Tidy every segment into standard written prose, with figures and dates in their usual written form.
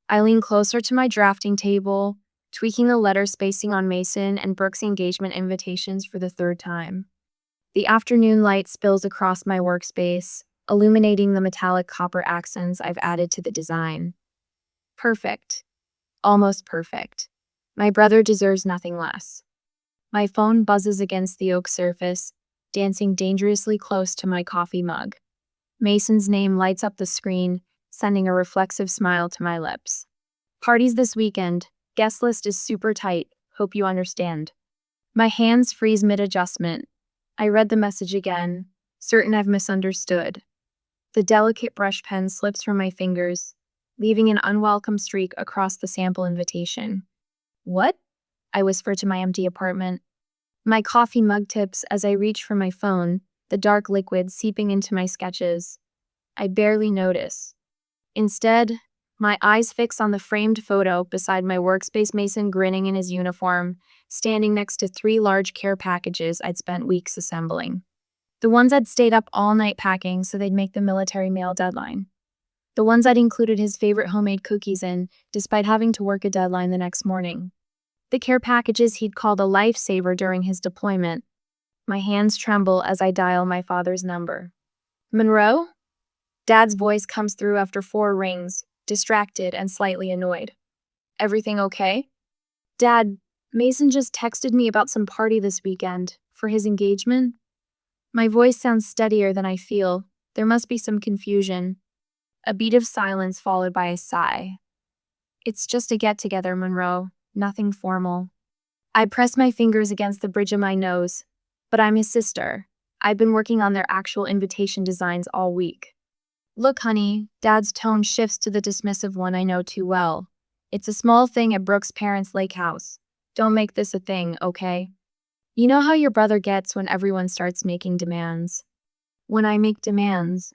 I lean closer to my drafting table, tweaking the letter spacing on Mason and Brooke's engagement invitations for the third time. The afternoon light spills across my workspace, illuminating the metallic copper accents I've added to the design. Perfect. Almost perfect. My brother deserves nothing less. My phone buzzes against the oak surface, dancing dangerously close to my coffee mug. Mason's name lights up the screen, sending a reflexive smile to my lips. Parties this weekend. Guest list is super tight. Hope you understand. My hands freeze mid-adjustment. I read the message again, certain I've misunderstood. The delicate brush pen slips from my fingers, leaving an unwelcome streak across the sample invitation. What? I whisper to my empty apartment. My coffee mug tips as I reach for my phone, the dark liquid seeping into my sketches. I barely notice. Instead, my eyes fix on the framed photo beside my workspace, Mason grinning in his uniform, standing next to 3 large care packages I'd spent weeks assembling. The ones I'd stayed up all night packing so they'd make the military mail deadline. The ones I'd included his favorite homemade cookies in, despite having to work a deadline the next morning. The care packages he'd called a lifesaver during his deployment. My hands tremble as I dial my father's number. Monroe? Dad's voice comes through after 4 rings, distracted and slightly annoyed. Everything okay? Dad, Mason just texted me about some party this weekend, for his engagement. My voice sounds steadier than I feel. There must be some confusion. A beat of silence followed by a sigh. It's just a get-together, Monroe. Nothing formal. I press my fingers against the bridge of my nose. But I'm his sister. I've been working on their actual invitation designs all week. Look, honey, Dad's tone shifts to the dismissive one I know too well. It's a small thing at Brooke's parents' lake house. Don't make this a thing, okay? You know how your brother gets when everyone starts making demands. When I make demands.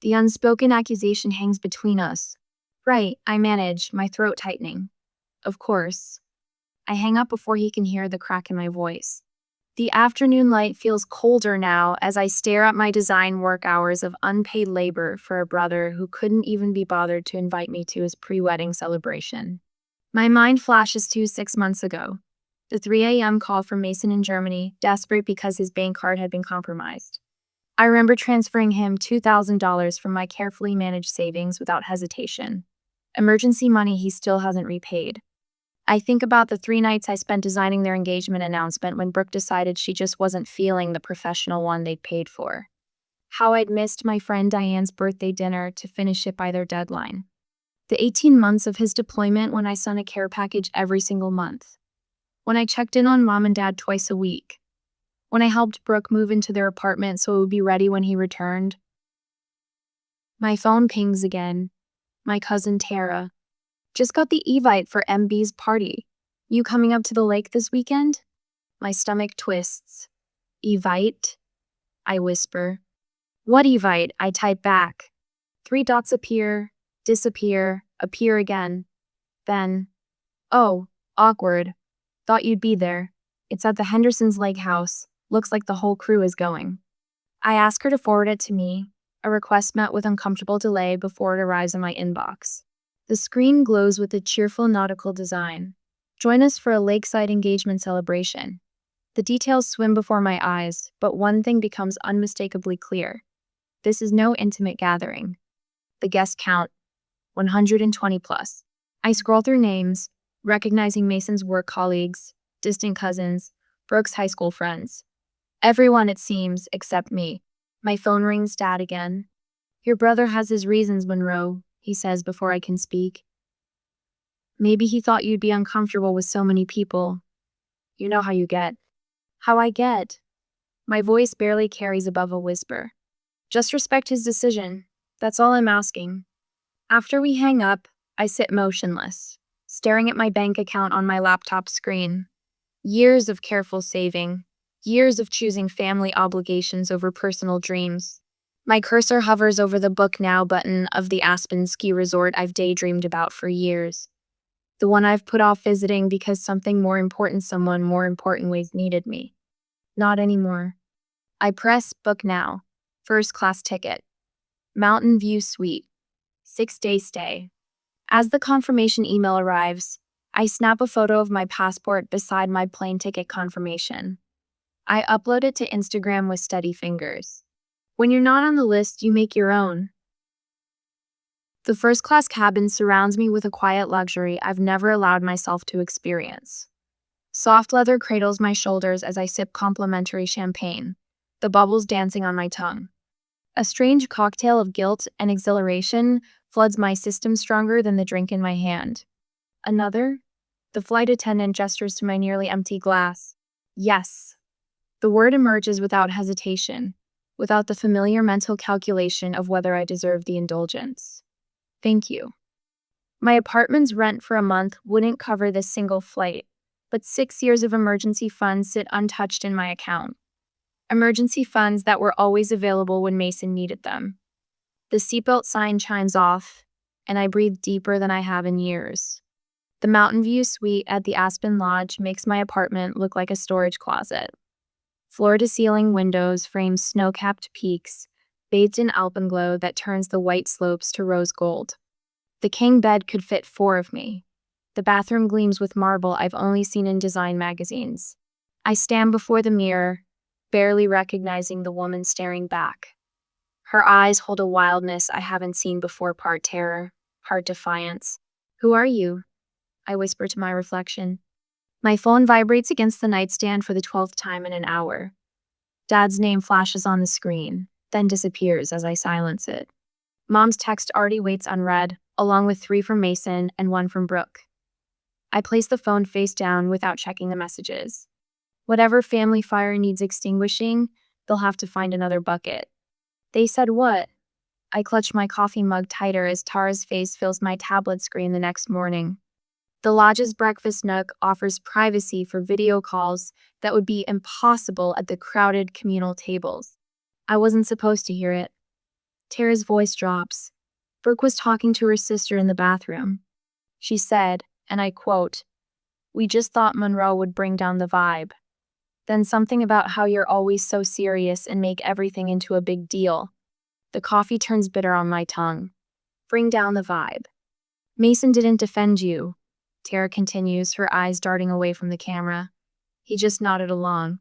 The unspoken accusation hangs between us. Right, I manage, my throat tightening. Of course. I hang up before he can hear the crack in my voice. The afternoon light feels colder now as I stare at my design work hours of unpaid labor for a brother who couldn't even be bothered to invite me to his pre-wedding celebration. My mind flashes to 6 months ago. The 3 a.m. call from Mason in Germany, desperate because his bank card had been compromised. I remember transferring him $2,000 from my carefully managed savings without hesitation. Emergency money he still hasn't repaid. I think about the 3 nights I spent designing their engagement announcement when Brooke decided she just wasn't feeling the professional one they'd paid for. How I'd missed my friend Diane's birthday dinner to finish it by their deadline. The 18 months of his deployment when I sent a care package every single month. When I checked in on Mom and Dad twice a week. When I helped Brooke move into their apartment so it would be ready when he returned. My phone pings again. My cousin Tara. Just got the evite for MB's party. You coming up to the lake this weekend? My stomach twists. Evite? I whisper. What evite? I type back. 3 dots appear, disappear, appear again. Then, oh, awkward. Thought you'd be there. It's at the Henderson's lake house. Looks like the whole crew is going. I ask her to forward it to me, a request met with uncomfortable delay before it arrives in my inbox. The screen glows with a cheerful nautical design. Join us for a lakeside engagement celebration. The details swim before my eyes, but one thing becomes unmistakably clear. This is no intimate gathering. The guest count, 120 plus. I scroll through names, recognizing Mason's work colleagues, distant cousins, Brooke's high school friends. Everyone, it seems, except me. My phone rings. Dad again. Your brother has his reasons, Monroe, he says before I can speak. Maybe he thought you'd be uncomfortable with so many people. You know how you get. How I get. My voice barely carries above a whisper. Just respect his decision. That's all I'm asking. After we hang up, I sit motionless, staring at my bank account on my laptop screen. Years of careful saving. Years of choosing family obligations over personal dreams. My cursor hovers over the Book Now button of the Aspen ski resort I've daydreamed about for years. The one I've put off visiting because someone more important ways needed me. Not anymore. I press Book Now. First class ticket. Mountain View Suite. 6-day stay. As the confirmation email arrives, I snap a photo of my passport beside my plane ticket confirmation. I upload it to Instagram with steady fingers. When you're not on the list, you make your own. The first-class cabin surrounds me with a quiet luxury I've never allowed myself to experience. Soft leather cradles my shoulders as I sip complimentary champagne, the bubbles dancing on my tongue. A strange cocktail of guilt and exhilaration floods my system stronger than the drink in my hand. Another? The flight attendant gestures to my nearly empty glass. Yes. The word emerges without hesitation, without the familiar mental calculation of whether I deserve the indulgence. Thank you. My apartment's rent for a month wouldn't cover this single flight, but 6 years of emergency funds sit untouched in my account. Emergency funds that were always available when Mason needed them. The seatbelt sign chimes off, and I breathe deeper than I have in years. The Mountain View suite at the Aspen Lodge makes my apartment look like a storage closet. Floor-to-ceiling windows frame snow-capped peaks, bathed in alpenglow that turns the white slopes to rose gold. The king bed could fit 4 of me. The bathroom gleams with marble I've only seen in design magazines. I stand before the mirror, barely recognizing the woman staring back. Her eyes hold a wildness I haven't seen before, part terror, part defiance. "Who are you?" I whisper to my reflection. My phone vibrates against the nightstand for the 12th time in an hour. Dad's name flashes on the screen, then disappears as I silence it. Mom's text already waits unread, along with 3 from Mason and 1 from Brooke. I place the phone face down without checking the messages. Whatever family fire needs extinguishing, they'll have to find another bucket. They said what? I clutch my coffee mug tighter as Tara's face fills my tablet screen the next morning. The lodge's breakfast nook offers privacy for video calls that would be impossible at the crowded communal tables. I wasn't supposed to hear it. Tara's voice drops. Brooke was talking to her sister in the bathroom. She said, and I quote, "We just thought Monroe would bring down the vibe." Then something about how you're always so serious and make everything into a big deal. The coffee turns bitter on my tongue. Bring down the vibe. Mason didn't defend you, Tara continues, her eyes darting away from the camera. He just nodded along.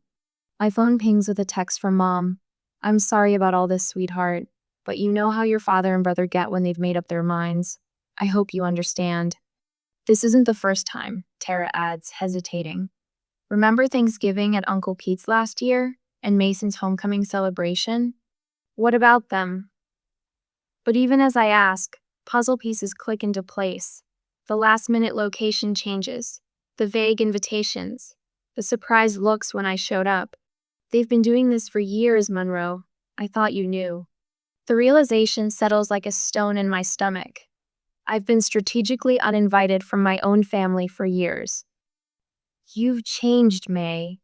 My phone pings with a text from Mom. "I'm sorry about all this, sweetheart, but you know how your father and brother get when they've made up their minds. I hope you understand." This isn't the first time, Tara adds, hesitating. Remember Thanksgiving at Uncle Pete's last year and Mason's homecoming celebration? What about them? But even as I ask, puzzle pieces click into place. The last-minute location changes, the vague invitations, the surprised looks when I showed up. They've been doing this for years, Monroe. I thought you knew. The realization settles like a stone in my stomach. I've been strategically uninvited from my own family for years. You've changed, May.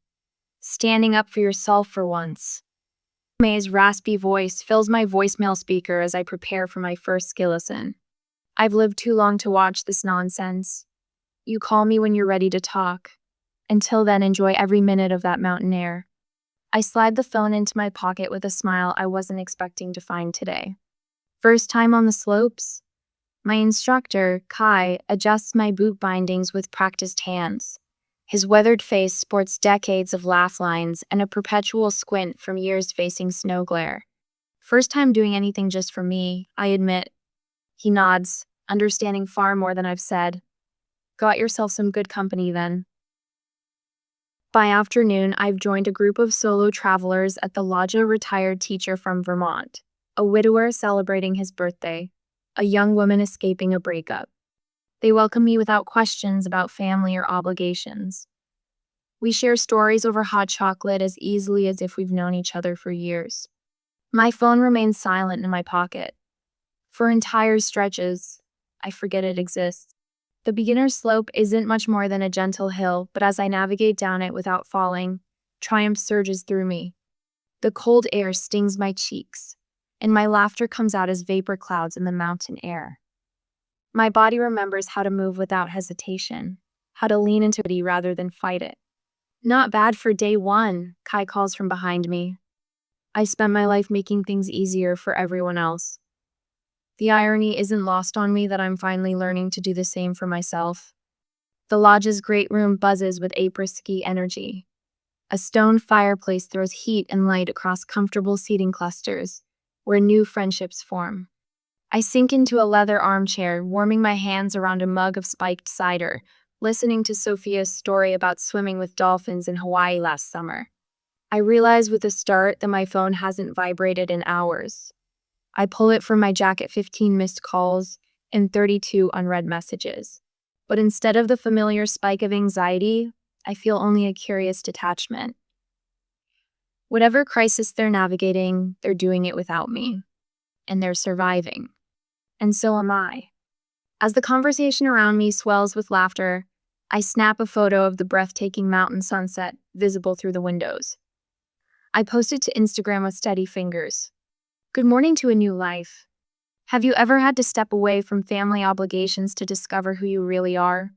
Standing up for yourself for once. May's raspy voice fills my voicemail speaker as I prepare for my first skillison. I've lived too long to watch this nonsense. You call me when you're ready to talk. Until then, enjoy every minute of that mountain air. I slide the phone into my pocket with a smile I wasn't expecting to find today. First time on the slopes? My instructor, Kai, adjusts my boot bindings with practiced hands. His weathered face sports decades of laugh lines and a perpetual squint from years facing snow glare. First time doing anything just for me, I admit. He nods, understanding far more than I've said. Got yourself some good company then. By afternoon, I've joined a group of solo travelers at the lodge, a retired teacher from Vermont, a widower celebrating his birthday, a young woman escaping a breakup. They welcome me without questions about family or obligations. We share stories over hot chocolate as easily as if we've known each other for years. My phone remains silent in my pocket. For entire stretches, I forget it exists. The beginner's slope isn't much more than a gentle hill, but as I navigate down it without falling, triumph surges through me. The cold air stings my cheeks, and my laughter comes out as vapor clouds in the mountain air. My body remembers how to move without hesitation, how to lean into it rather than fight it. Not bad for day one, Kai calls from behind me. I spent my life making things easier for everyone else. The irony isn't lost on me that I'm finally learning to do the same for myself. The lodge's great room buzzes with après-ski energy. A stone fireplace throws heat and light across comfortable seating clusters, where new friendships form. I sink into a leather armchair, warming my hands around a mug of spiked cider, listening to Sophia's story about swimming with dolphins in Hawaii last summer. I realize with a start that my phone hasn't vibrated in hours. I pull it from my jacket, 15 missed calls and 32 unread messages. But instead of the familiar spike of anxiety, I feel only a curious detachment. Whatever crisis they're navigating, they're doing it without me. And they're surviving. And so am I. As the conversation around me swells with laughter, I snap a photo of the breathtaking mountain sunset visible through the windows. I post it to Instagram with steady fingers. Good morning to a new life. Have you ever had to step away from family obligations to discover who you really are?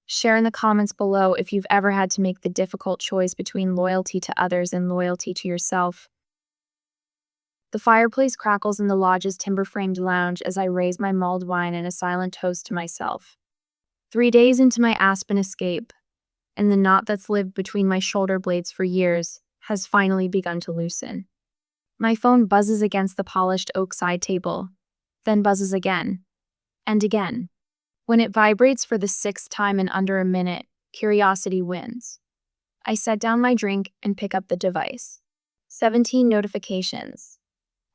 Share in the comments below if you've ever had to make the difficult choice between loyalty to others and loyalty to yourself. The fireplace crackles in the lodge's timber-framed lounge as I raise my mulled wine in a silent toast to myself. 3 days into my Aspen escape, and the knot that's lived between my shoulder blades for years has finally begun to loosen. My phone buzzes against the polished oak side table, then buzzes again, and again. When it vibrates for the 6th time in under a minute, curiosity wins. I set down my drink and pick up the device. 17 notifications.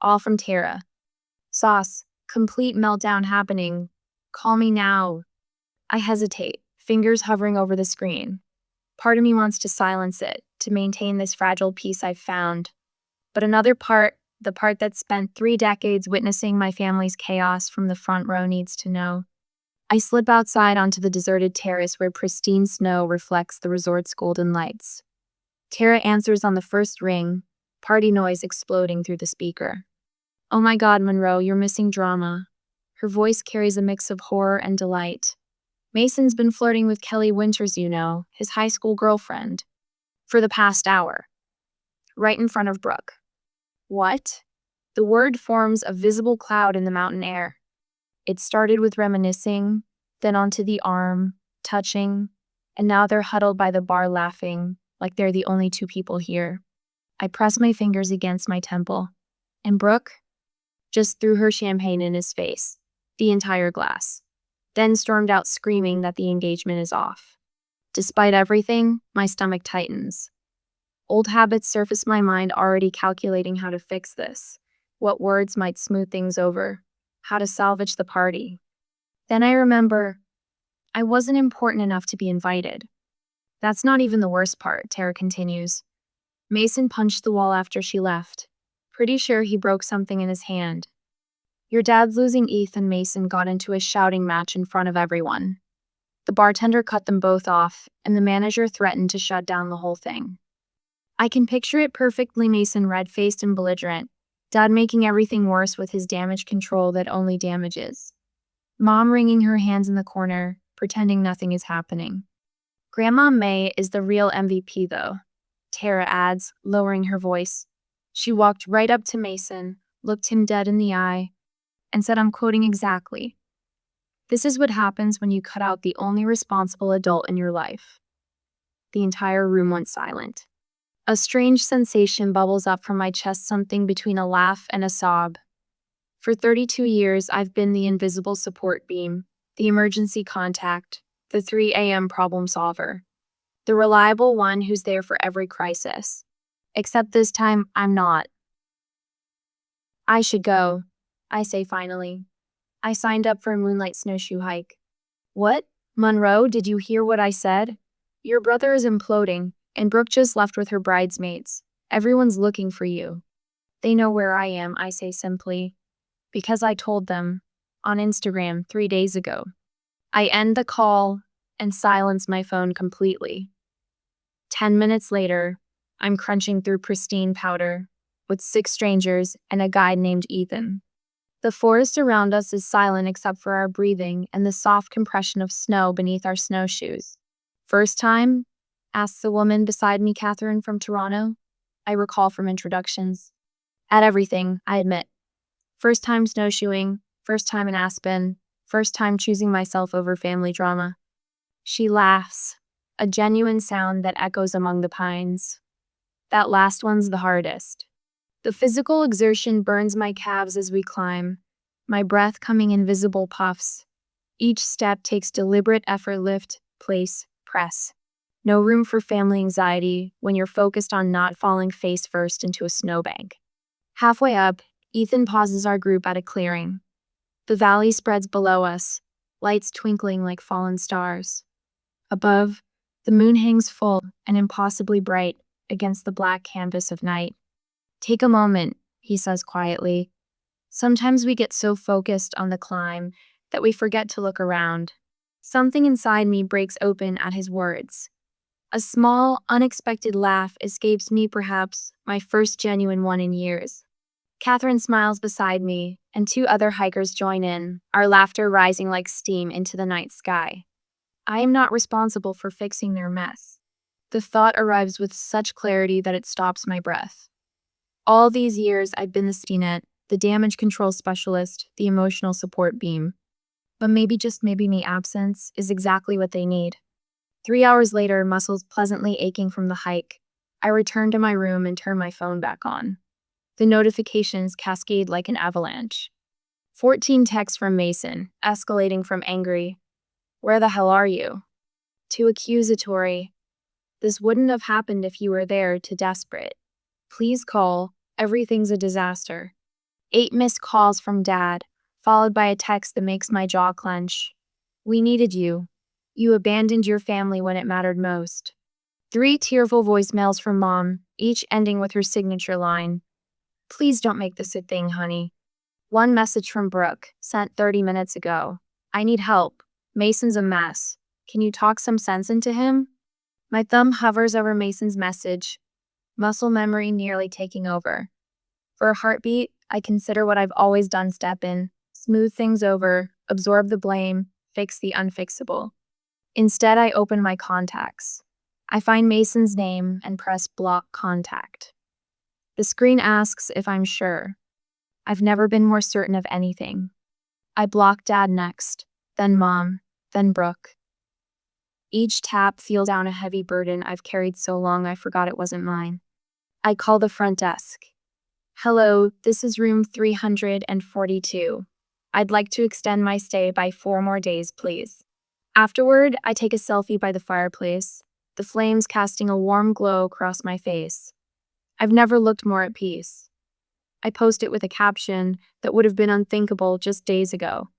All from Tara. Sauce, complete meltdown happening. Call me now. I hesitate, fingers hovering over the screen. Part of me wants to silence it, to maintain this fragile peace I've found. But another part, the part that spent 3 decades witnessing my family's chaos from the front row, needs to know. I slip outside onto the deserted terrace where pristine snow reflects the resort's golden lights. Tara answers on the first ring, party noise exploding through the speaker. Oh my God, Monroe, you're missing drama. Her voice carries a mix of horror and delight. Mason's been flirting with Kelly Winters, his high school girlfriend, for the past hour. Right in front of Brooke. What? The word forms a visible cloud in the mountain air. It started with reminiscing, then onto the arm, touching, and now they're huddled by the bar laughing, like they're the only 2 people here. I press my fingers against my temple. And Brooke just threw her champagne in his face, the entire glass, then stormed out screaming that the engagement is off. Despite everything, my stomach tightens. Old habits surface my mind, already calculating how to fix this, what words might smooth things over, how to salvage the party. Then I remember, I wasn't important enough to be invited. That's not even the worst part, Tara continues. Mason punched the wall after she left. Pretty sure he broke something in his hand. Your dad's losing ETH and Mason got into a shouting match in front of everyone. The bartender cut them both off, and the manager threatened to shut down the whole thing. I can picture it perfectly, Mason red-faced and belligerent, Dad making everything worse with his damage control that only damages. Mom wringing her hands in the corner, pretending nothing is happening. Grandma May is the real MVP though, Tara adds, lowering her voice. She walked right up to Mason, looked him dead in the eye, and said, I'm quoting exactly, "This is what happens when you cut out the only responsible adult in your life." The entire room went silent. A strange sensation bubbles up from my chest, something between a laugh and a sob. For 32 years, I've been the invisible support beam, the emergency contact, the 3 a.m. problem solver, the reliable one who's there for every crisis. Except this time, I'm not. I should go, I say finally. I signed up for a moonlight snowshoe hike. What? Monroe, did you hear what I said? Your brother is imploding, and Brooke just left with her bridesmaids. Everyone's looking for you. They know where I am, I say simply. Because I told them, on Instagram 3 days ago. I end the call and silence my phone completely. 10 minutes later, I'm crunching through pristine powder with 6 strangers and a guy named Ethan. The forest around us is silent except for our breathing and the soft compression of snow beneath our snowshoes. First time? Asks the woman beside me, Catherine from Toronto. I recall from introductions. At everything, I admit. First time snowshoeing, First time in Aspen. First time choosing myself over family drama. She laughs, a genuine sound that echoes among the pines. That last one's the hardest. The physical exertion burns my calves as we climb, my breath coming in visible puffs. Each step takes deliberate effort lift, place, press. No room for family anxiety when you're focused on not falling face first into a snowbank. Halfway up, Ethan pauses our group at a clearing. The valley spreads below us, lights twinkling like fallen stars. Above, the moon hangs full and impossibly bright against the black canvas of night. Take a moment, he says quietly. Sometimes we get so focused on the climb that we forget to look around. Something inside me breaks open at his words. A small, unexpected laugh escapes me, perhaps my first genuine one in years. Catherine smiles beside me, and two other hikers join in, our laughter rising like steam into the night sky. I am not responsible for fixing their mess. The thought arrives with such clarity that it stops my breath. All these years, I've been the safety net, the damage control specialist, the emotional support beam. But maybe, just maybe, my absence is exactly what they need. 3 hours later, muscles pleasantly aching from the hike, I return to my room and turn my phone back on. The notifications cascade like an avalanche. 14 texts from Mason, escalating from angry, "Where the hell are you?" to accusatory, "This wouldn't have happened if you were there," to desperate, "Please call, everything's a disaster." 8 missed calls from Dad, followed by a text that makes my jaw clench. "We needed you. You abandoned your family when it mattered most." 3 tearful voicemails from Mom, each ending with her signature line, "Please don't make this a thing, honey." 1 message from Brooke, sent 30 minutes ago. "I need help. Mason's a mess. Can you talk some sense into him?" My thumb hovers over Mason's message, muscle memory nearly taking over. For a heartbeat, I consider what I've always done: step in, smooth things over, absorb the blame, fix the unfixable. Instead, I open my contacts. I find Mason's name and press block contact. The screen asks if I'm sure. I've never been more certain of anything. I block Dad next, then Mom, then Brooke. Each tap feels down a heavy burden I've carried so long I forgot it wasn't mine. I call the front desk. "Hello, this is room 342. I'd like to extend my stay by 4 more days, please." Afterward, I take a selfie by the fireplace, the flames casting a warm glow across my face. I've never looked more at peace. I post it with a caption that would have been unthinkable just days ago.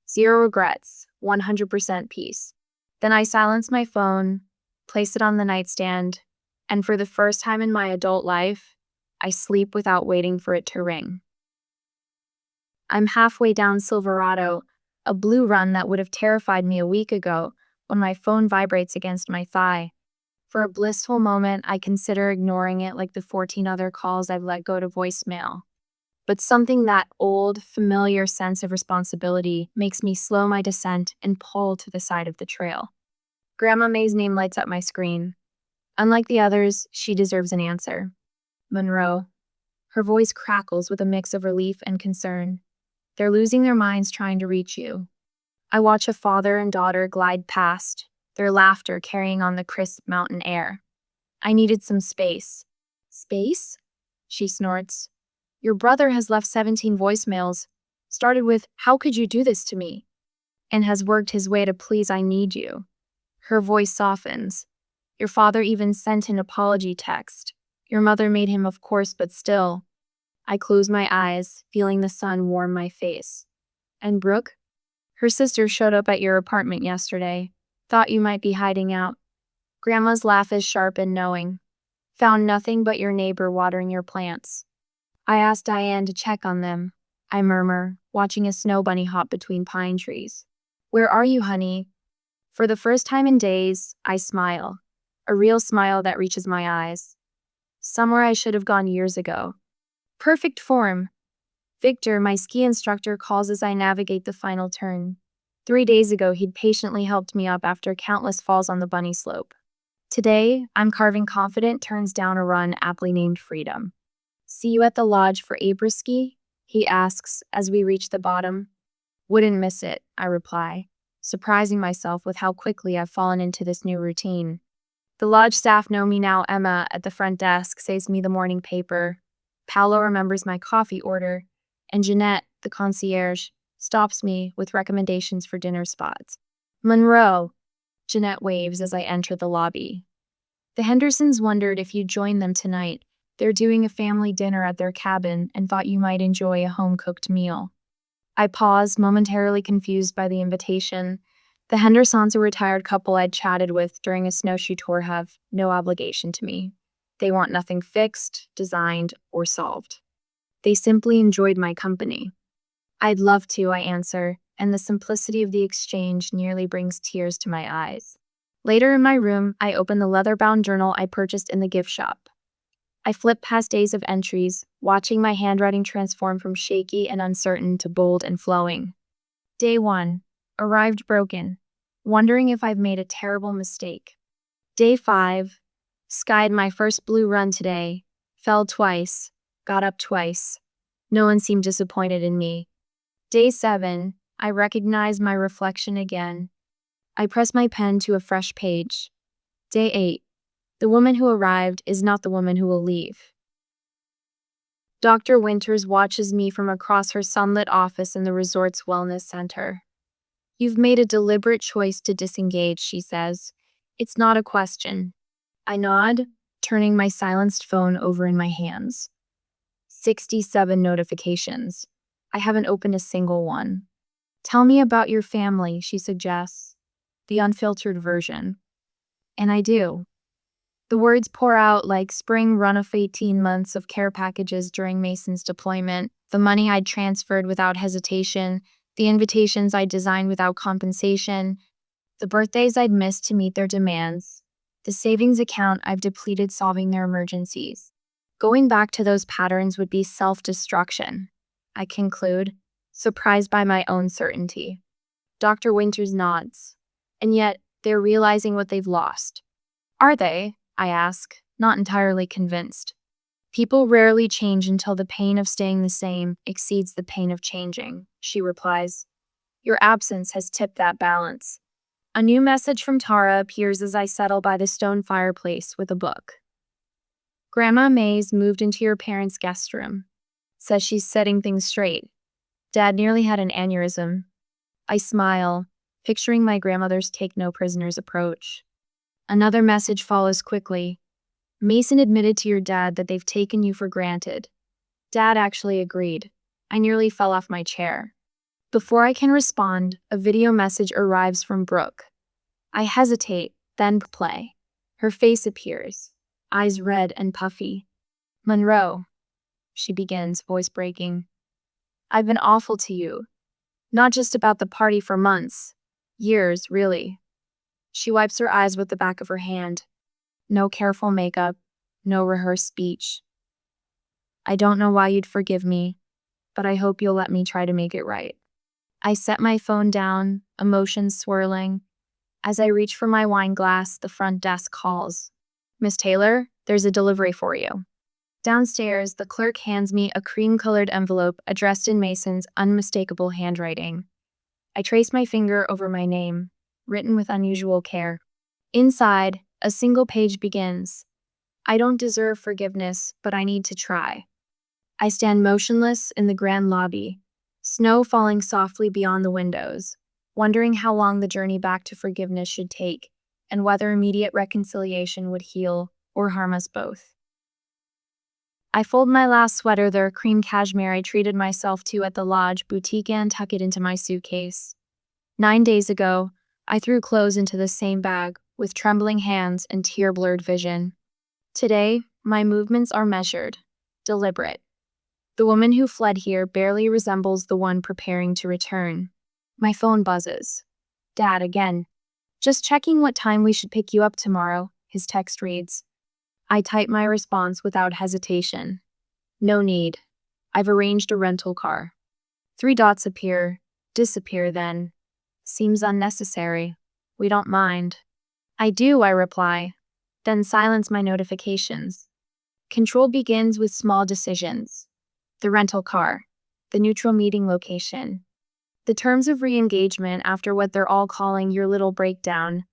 0 regrets, 100% peace. Then I silence my phone, place it on the nightstand, and for the first time in my adult life, I sleep without waiting for it to ring. I'm halfway down Silverado, a blue run that would have terrified me a week ago, when my phone vibrates against my thigh. For a blissful moment, I consider ignoring it like the 14 other calls I've let go to voicemail. But something, that old, familiar sense of responsibility, makes me slow my descent and pull to the side of the trail. Grandma May's name lights up my screen. Unlike the others, she deserves an answer. Monroe. Her voice crackles with a mix of relief and concern. "They're losing their minds trying to reach you." I watch a father and daughter glide past, their laughter carrying on the crisp mountain air. I needed some space. "Space?" she snorts. "Your brother has left 17 voicemails, started with, 'How could you do this to me?' and has worked his way to, 'Please, I need you.'" Her voice softens. "Your father even sent an apology text. Your mother made him, of course, but still." I close my eyes, feeling the sun warm my face. "And Brooke? Her sister showed up at your apartment yesterday. Thought you might be hiding out." Grandma's laugh is sharp and knowing. "Found nothing but your neighbor watering your plants." I asked Diane to check on them, I murmur, watching a snow bunny hop between pine trees. "Where are you, honey?" For the first time in days, I smile. A real smile that reaches my eyes. Somewhere I should have gone years ago. Perfect form. Victor, my ski instructor, calls as I navigate the final turn. 3 days ago, he'd patiently helped me up after countless falls on the bunny slope. Today, I'm carving confident turns down a run aptly named Freedom. "See you at the lodge for après-ski?" he asks as we reach the bottom. Wouldn't miss it, I reply, surprising myself with how quickly I've fallen into this new routine. The lodge staff know me now. Emma at the front desk saves me the morning paper. Paolo remembers my coffee order. And Jeanette, the concierge, stops me with recommendations for dinner spots. Monroe, Jeanette waves as I enter the lobby. The Hendersons wondered if you'd join them tonight. They're doing a family dinner at their cabin and thought you might enjoy a home-cooked meal. I pause, momentarily confused by the invitation. The Hendersons, a retired couple I'd chatted with during a snowshoe tour, have no obligation to me. They want nothing fixed, designed, or solved. They simply enjoyed my company. I'd love to, I answer, and the simplicity of the exchange nearly brings tears to my eyes. Later in my room, I open the leather-bound journal I purchased in the gift shop. I flip past days of entries, watching my handwriting transform from shaky and uncertain to bold and flowing. Day 1. Arrived broken, wondering if I've made a terrible mistake. Day 5. Skied my first blue run today. Fell twice. Got up twice. No one seemed disappointed in me. Day 7. I recognize my reflection again. I press my pen to a fresh page. Day 8. The woman who arrived is not the woman who will leave. Dr. Winters watches me from across her sunlit office in the resort's wellness center. You've made a deliberate choice to disengage, she says. It's not a question. I nod, turning my silenced phone over in my hands. 67 notifications. I haven't opened a single one. Tell me about your family, she suggests. The unfiltered version. And I do. The words pour out like spring run of 18 months of care packages during Mason's deployment, the money I'd transferred without hesitation, the invitations I'd designed without compensation, the birthdays I'd missed to meet their demands, the savings account I've depleted solving their emergencies. Going back to those patterns would be self-destruction, I conclude, surprised by my own certainty. Dr. Winters nods. And yet, they're realizing what they've lost. Are they? I ask, not entirely convinced. People rarely change until the pain of staying the same exceeds the pain of changing, she replies. Your absence has tipped that balance. A new message from Tara appears as I settle by the stone fireplace with a book. Grandma May's moved into your parents' guest room. Says she's setting things straight. Dad nearly had an aneurysm. I smile, picturing my grandmother's take-no-prisoners approach. Another message follows quickly. Mason admitted to your dad that they've taken you for granted. Dad actually agreed. I nearly fell off my chair. Before I can respond, a video message arrives from Brooke. I hesitate, then play. Her face appears, eyes red and puffy. Monroe, she begins, voice breaking. I've been awful to you. Not just about the party for months. Years, really. She wipes her eyes with the back of her hand. No careful makeup, no rehearsed speech. I don't know why you'd forgive me, but I hope you'll let me try to make it right. I set my phone down, emotions swirling. As I reach for my wine glass, the front desk calls. Miss Taylor, there's a delivery for you. Downstairs, the clerk hands me a cream-colored envelope addressed in Mason's unmistakable handwriting. I trace my finger over my name, written with unusual care. Inside, a single page begins. I don't deserve forgiveness, but I need to try. I stand motionless in the grand lobby, snow falling softly beyond the windows, wondering how long the journey back to forgiveness should take, and whether immediate reconciliation would heal or harm us both. I fold my last sweater, the cream cashmere I treated myself to at the lodge boutique, and tuck it into my suitcase. 9 days ago, I threw clothes into the same bag, with trembling hands and tear-blurred vision. Today, my movements are measured, deliberate. The woman who fled here barely resembles the one preparing to return. My phone buzzes. Dad again. Just checking what time we should pick you up tomorrow, his text reads. I type my response without hesitation. No need. I've arranged a rental car. 3 dots appear, disappear then. Seems unnecessary. We don't mind. I do, I reply, then silence my notifications. Control begins with small decisions. The rental car, the neutral meeting location. The terms of re-engagement after what they're all calling your little breakdown,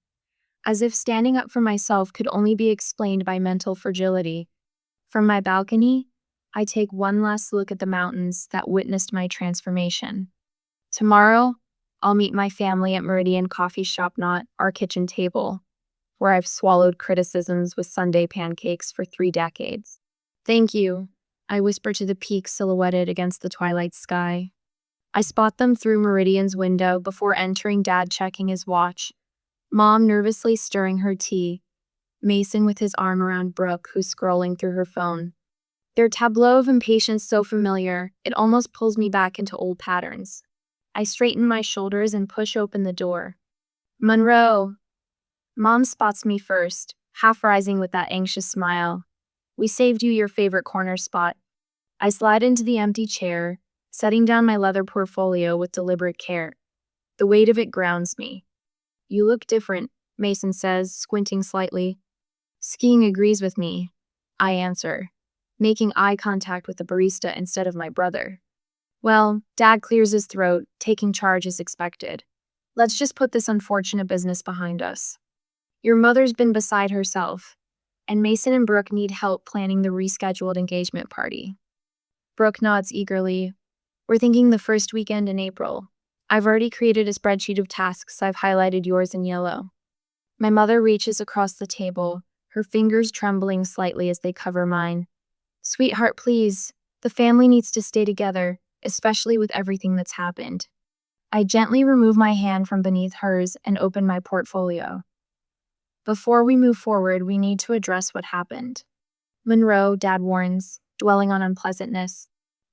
as if standing up for myself could only be explained by mental fragility. From my balcony, I take one last look at the mountains that witnessed my transformation. Tomorrow, I'll meet my family at Meridian Coffee Shop, not our kitchen table, where I've swallowed criticisms with Sunday pancakes for 3 decades. Thank you, I whisper to the peaks silhouetted against the twilight sky. I spot them through Meridian's window before entering, Dad checking his watch, Mom nervously stirring her tea, Mason with his arm around Brooke, who's scrolling through her phone. Their tableau of impatience so familiar, it almost pulls me back into old patterns. I straighten my shoulders and push open the door. Monroe. Mom spots me first, half rising with that anxious smile. We saved you your favorite corner spot. I slide into the empty chair, setting down my leather portfolio with deliberate care. The weight of it grounds me. You look different, Mason says, squinting slightly. Skiing agrees with me, I answer, making eye contact with the barista instead of my brother. Well, Dad clears his throat, taking charge as expected. Let's just put this unfortunate business behind us. Your mother's been beside herself, and Mason and Brooke need help planning the rescheduled engagement party. Brooke nods eagerly. We're thinking the first weekend in April. I've already created a spreadsheet of tasks. I've highlighted yours in yellow. My mother reaches across the table, her fingers trembling slightly as they cover mine. Sweetheart, please. The family needs to stay together, especially with everything that's happened. I gently remove my hand from beneath hers and open my portfolio. Before we move forward, we need to address what happened. Monroe, Dad warns, dwelling on unpleasantness.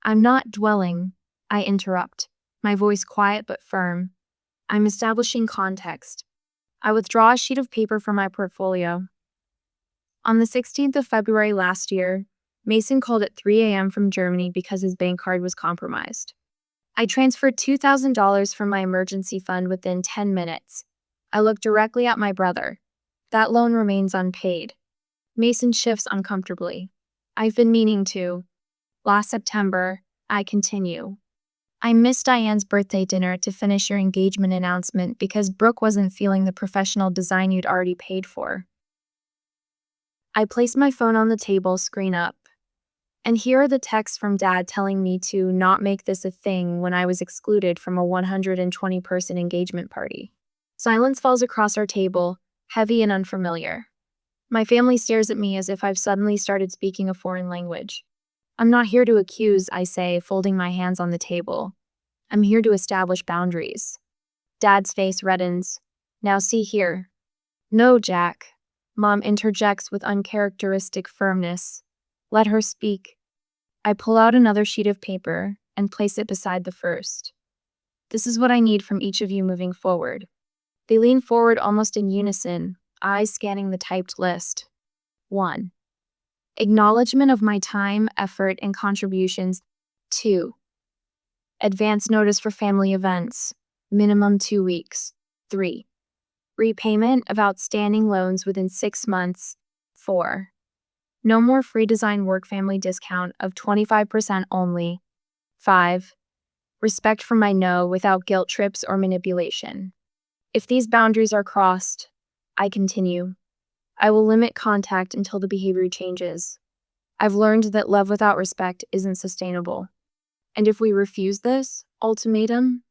I'm not dwelling, I interrupt, my voice quiet but firm. I'm establishing context. I withdraw a sheet of paper from my portfolio. On the 16th of February last year, Mason called at 3 a.m. from Germany because his bank card was compromised. I transferred $2,000 from my emergency fund within 10 minutes. I look directly at my brother. That loan remains unpaid. Mason shifts uncomfortably. I've been meaning to. Last September, I continue. I missed Diane's birthday dinner to finish your engagement announcement because Brooke wasn't feeling the professional design you'd already paid for. I placed my phone on the table, screen up. And here are the texts from Dad telling me to not make this a thing when I was excluded from a 120-person engagement party. Silence falls across our table, heavy and unfamiliar. My family stares at me as if I've suddenly started speaking a foreign language. I'm not here to accuse, I say, folding my hands on the table. I'm here to establish boundaries. Dad's face reddens. Now see here. No, Jack. Mom interjects with uncharacteristic firmness. Let her speak. I pull out another sheet of paper and place it beside the first. This is what I need from each of you moving forward. They lean forward almost in unison, eyes scanning the typed list. 1. Acknowledgement of my time, effort, and contributions. 2. Advance notice for family events, minimum 2 weeks. 3. Repayment of outstanding loans within 6 months. 4. No more free design work family discount of 25% only. 5. Respect for my no without guilt trips or manipulation. If these boundaries are crossed, I continue. I will limit contact until the behavior changes. I've learned that love without respect isn't sustainable. And if we refuse this ultimatum,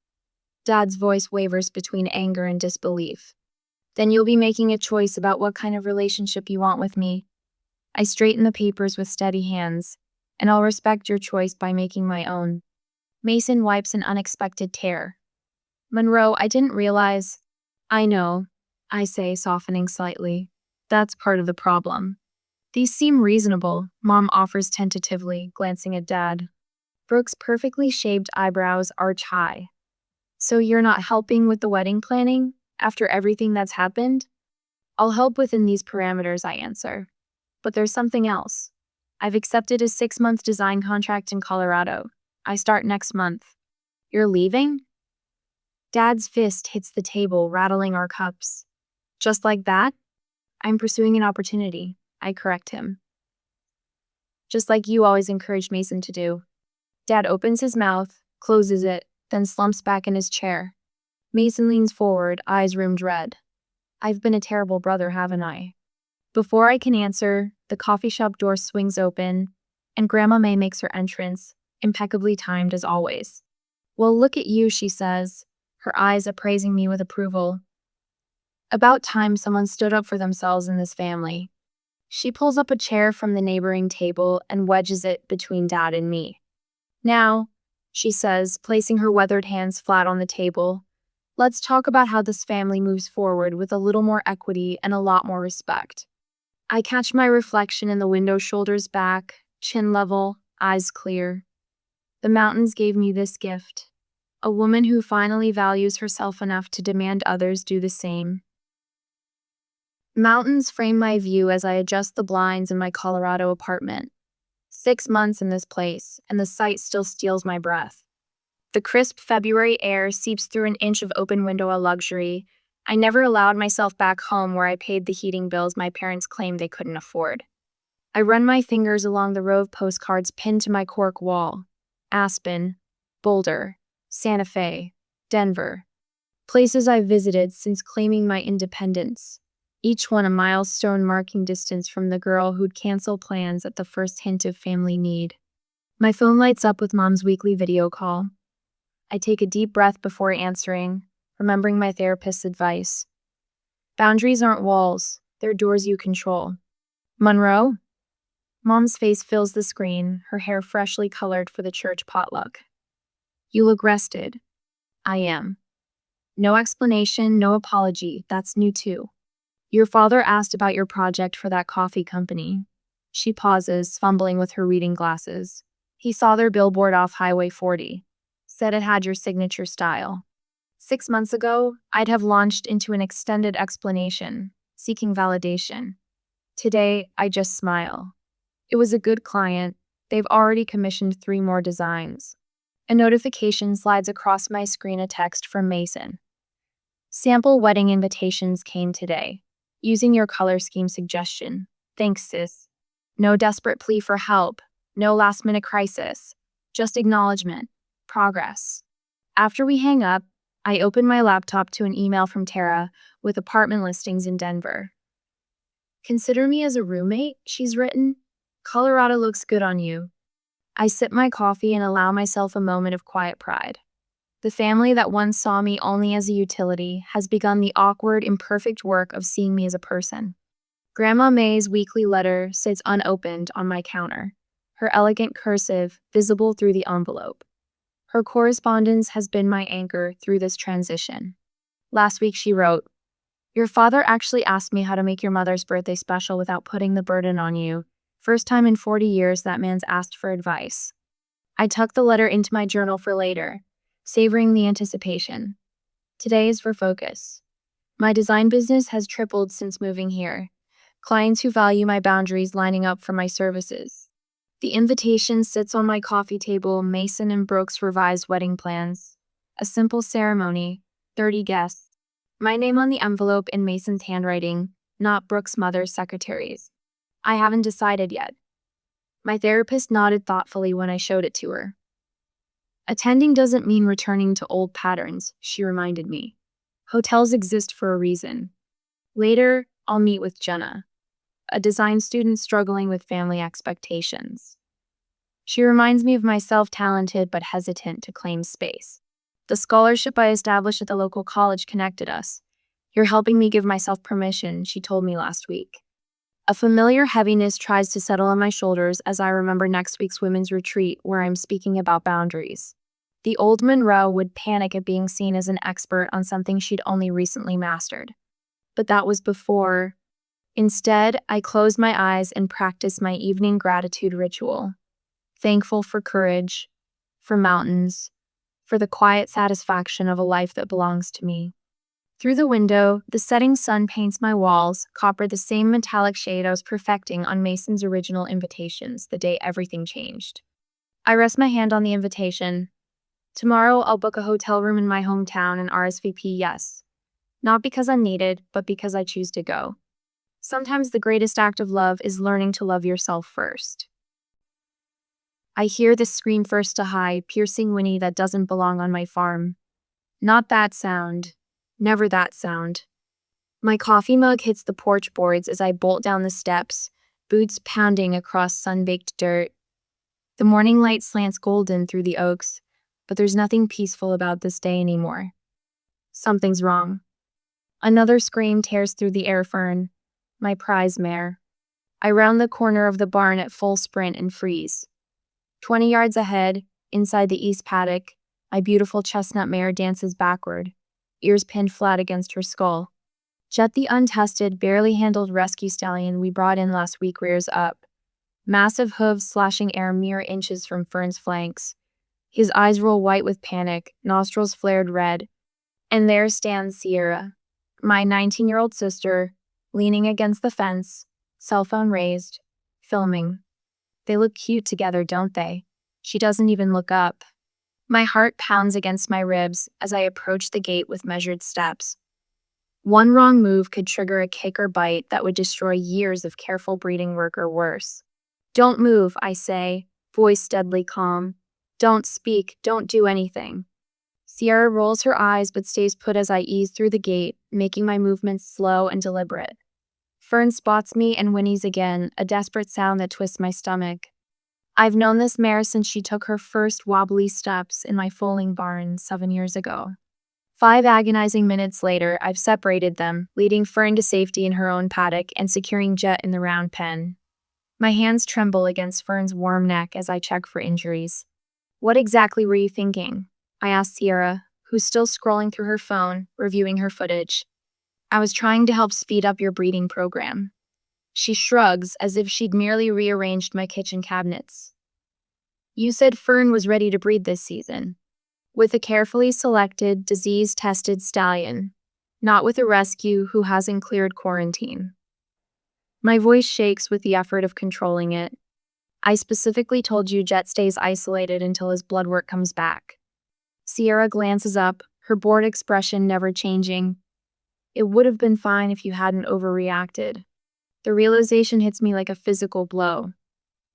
Dad's voice wavers between anger and disbelief. Then you'll be making a choice about what kind of relationship you want with me. I straighten the papers with steady hands, and I'll respect your choice by making my own. Mason wipes an unexpected tear. Monroe, I didn't realize. I know, I say, softening slightly. That's part of the problem. These seem reasonable, Mom offers tentatively, glancing at Dad. Brooke's perfectly shaped eyebrows arch high. So you're not helping with the wedding planning, after everything that's happened? I'll help within these parameters, I answer. But there's something else. I've accepted a 6-month design contract in Colorado. I start next month. You're leaving? Dad's fist hits the table, rattling our cups. Just like that? I'm pursuing an opportunity, I correct him. Just like you always encouraged Mason to do. Dad opens his mouth, closes it, then slumps back in his chair. Mason leans forward, eyes rimmed red. I've been a terrible brother, haven't I? Before I can answer, the coffee shop door swings open, and Grandma May makes her entrance, impeccably timed as always. Well, look at you, she says, her eyes appraising me with approval. About time someone stood up for themselves in this family. She pulls up a chair from the neighboring table and wedges it between Dad and me. Now, she says, placing her weathered hands flat on the table, let's talk about how this family moves forward with a little more equity and a lot more respect. I catch my reflection in the window, shoulders back, chin level, eyes clear. The mountains gave me this gift. A woman who finally values herself enough to demand others do the same. Mountains frame my view as I adjust the blinds in my Colorado apartment. 6 months in this place, and the sight still steals my breath. The crisp February air seeps through an inch of open window, a luxury. I never allowed myself back home where I paid the heating bills my parents claimed they couldn't afford. I run my fingers along the row of postcards pinned to my cork wall. Aspen, Boulder, Santa Fe, Denver. Places I've visited since claiming my independence. Each one a milestone marking distance from the girl who'd cancel plans at the first hint of family need. My phone lights up with Mom's weekly video call. I take a deep breath before answering, remembering my therapist's advice. Boundaries aren't walls, they're doors you control. Monroe? Mom's face fills the screen, her hair freshly colored for the church potluck. You look rested. I am. No explanation, no apology, that's new too. Your father asked about your project for that coffee company. She pauses, fumbling with her reading glasses. He saw their billboard off Highway 40. Said it had your signature style. 6 months ago, I'd have launched into an extended explanation, seeking validation. Today, I just smile. It was a good client. They've already commissioned 3 more designs. A notification slides across my screen, a text from Mason. Sample wedding invitations came today. Using your color scheme suggestion. Thanks, sis. No desperate plea for help. No last-minute crisis. Just acknowledgement. Progress. After we hang up, I open my laptop to an email from Tara with apartment listings in Denver. Consider me as a roommate, she's written. Colorado looks good on you. I sip my coffee and allow myself a moment of quiet pride. The family that once saw me only as a utility has begun the awkward, imperfect work of seeing me as a person. Grandma May's weekly letter sits unopened on my counter, her elegant cursive visible through the envelope. Her correspondence has been my anchor through this transition. Last week she wrote, "Your father actually asked me how to make your mother's birthday special without putting the burden on you. First time in 40 years that man's asked for advice." I tucked the letter into my journal for later, savoring the anticipation. Today is for focus. My design business has tripled since moving here. Clients who value my boundaries lining up for my services. The invitation sits on my coffee table, Mason and Brooks' revised wedding plans. A simple ceremony, 30 guests. My name on the envelope in Mason's handwriting, not Brooks' mother's secretary's. I haven't decided yet. My therapist nodded thoughtfully when I showed it to her. Attending doesn't mean returning to old patterns, she reminded me. Hotels exist for a reason. Later, I'll meet with Jenna, a design student struggling with family expectations. She reminds me of myself, talented but hesitant to claim space. The scholarship I established at the local college connected us. You're helping me give myself permission, she told me last week. A familiar heaviness tries to settle on my shoulders as I remember next week's women's retreat where I'm speaking about boundaries. The old Monroe would panic at being seen as an expert on something she'd only recently mastered. But that was before. Instead, I closed my eyes and practiced my evening gratitude ritual. Thankful for courage, for mountains, for the quiet satisfaction of a life that belongs to me. Through the window, the setting sun paints my walls, copper the same metallic shade I was perfecting on Mason's original invitations the day everything changed. I rest my hand on the invitation. Tomorrow, I'll book a hotel room in my hometown and RSVP yes. Not because I'm needed, but because I choose to go. Sometimes the greatest act of love is learning to love yourself first. I hear the scream first, a high, piercing whinny that doesn't belong on my farm. Not that sound. Never that sound. My coffee mug hits the porch boards as I bolt down the steps, boots pounding across sun-baked dirt. The morning light slants golden through the oaks, but there's nothing peaceful about this day anymore. Something's wrong. Another scream tears through the air. Fern, my prize mare. I round the corner of the barn at full sprint and freeze. 20 yards ahead, inside the east paddock, my beautiful chestnut mare dances backward, ears pinned flat against her skull. Jet, the untested, barely handled rescue stallion we brought in last week, rears up. Massive hooves slashing air mere inches from Fern's flanks. His eyes roll white with panic, nostrils flared red. And there stands Sierra, my 19-year-old sister, leaning against the fence, cell phone raised, filming. They look cute together, don't they? She doesn't even look up. My heart pounds against my ribs as I approach the gate with measured steps. One wrong move could trigger a kick or bite that would destroy years of careful breeding work or worse. Don't move, I say, voice deadly calm. Don't speak, don't do anything. Sierra rolls her eyes but stays put as I ease through the gate, making my movements slow and deliberate. Fern spots me and whinnies again, a desperate sound that twists my stomach. I've known this mare since she took her first wobbly steps in my foaling barn 7 years ago. 5 agonizing minutes later, I've separated them, leading Fern to safety in her own paddock and securing Jet in the round pen. My hands tremble against Fern's warm neck as I check for injuries. What exactly were you thinking? I asked Sierra, who's still scrolling through her phone, reviewing her footage. I was trying to help speed up your breeding program. She shrugs as if she'd merely rearranged my kitchen cabinets. You said Fern was ready to breed this season. With a carefully selected, disease-tested stallion, not with a rescue who hasn't cleared quarantine. My voice shakes with the effort of controlling it. I specifically told you Jet stays isolated until his blood work comes back. Sierra glances up, her bored expression never changing. It would have been fine if you hadn't overreacted. The realization hits me like a physical blow.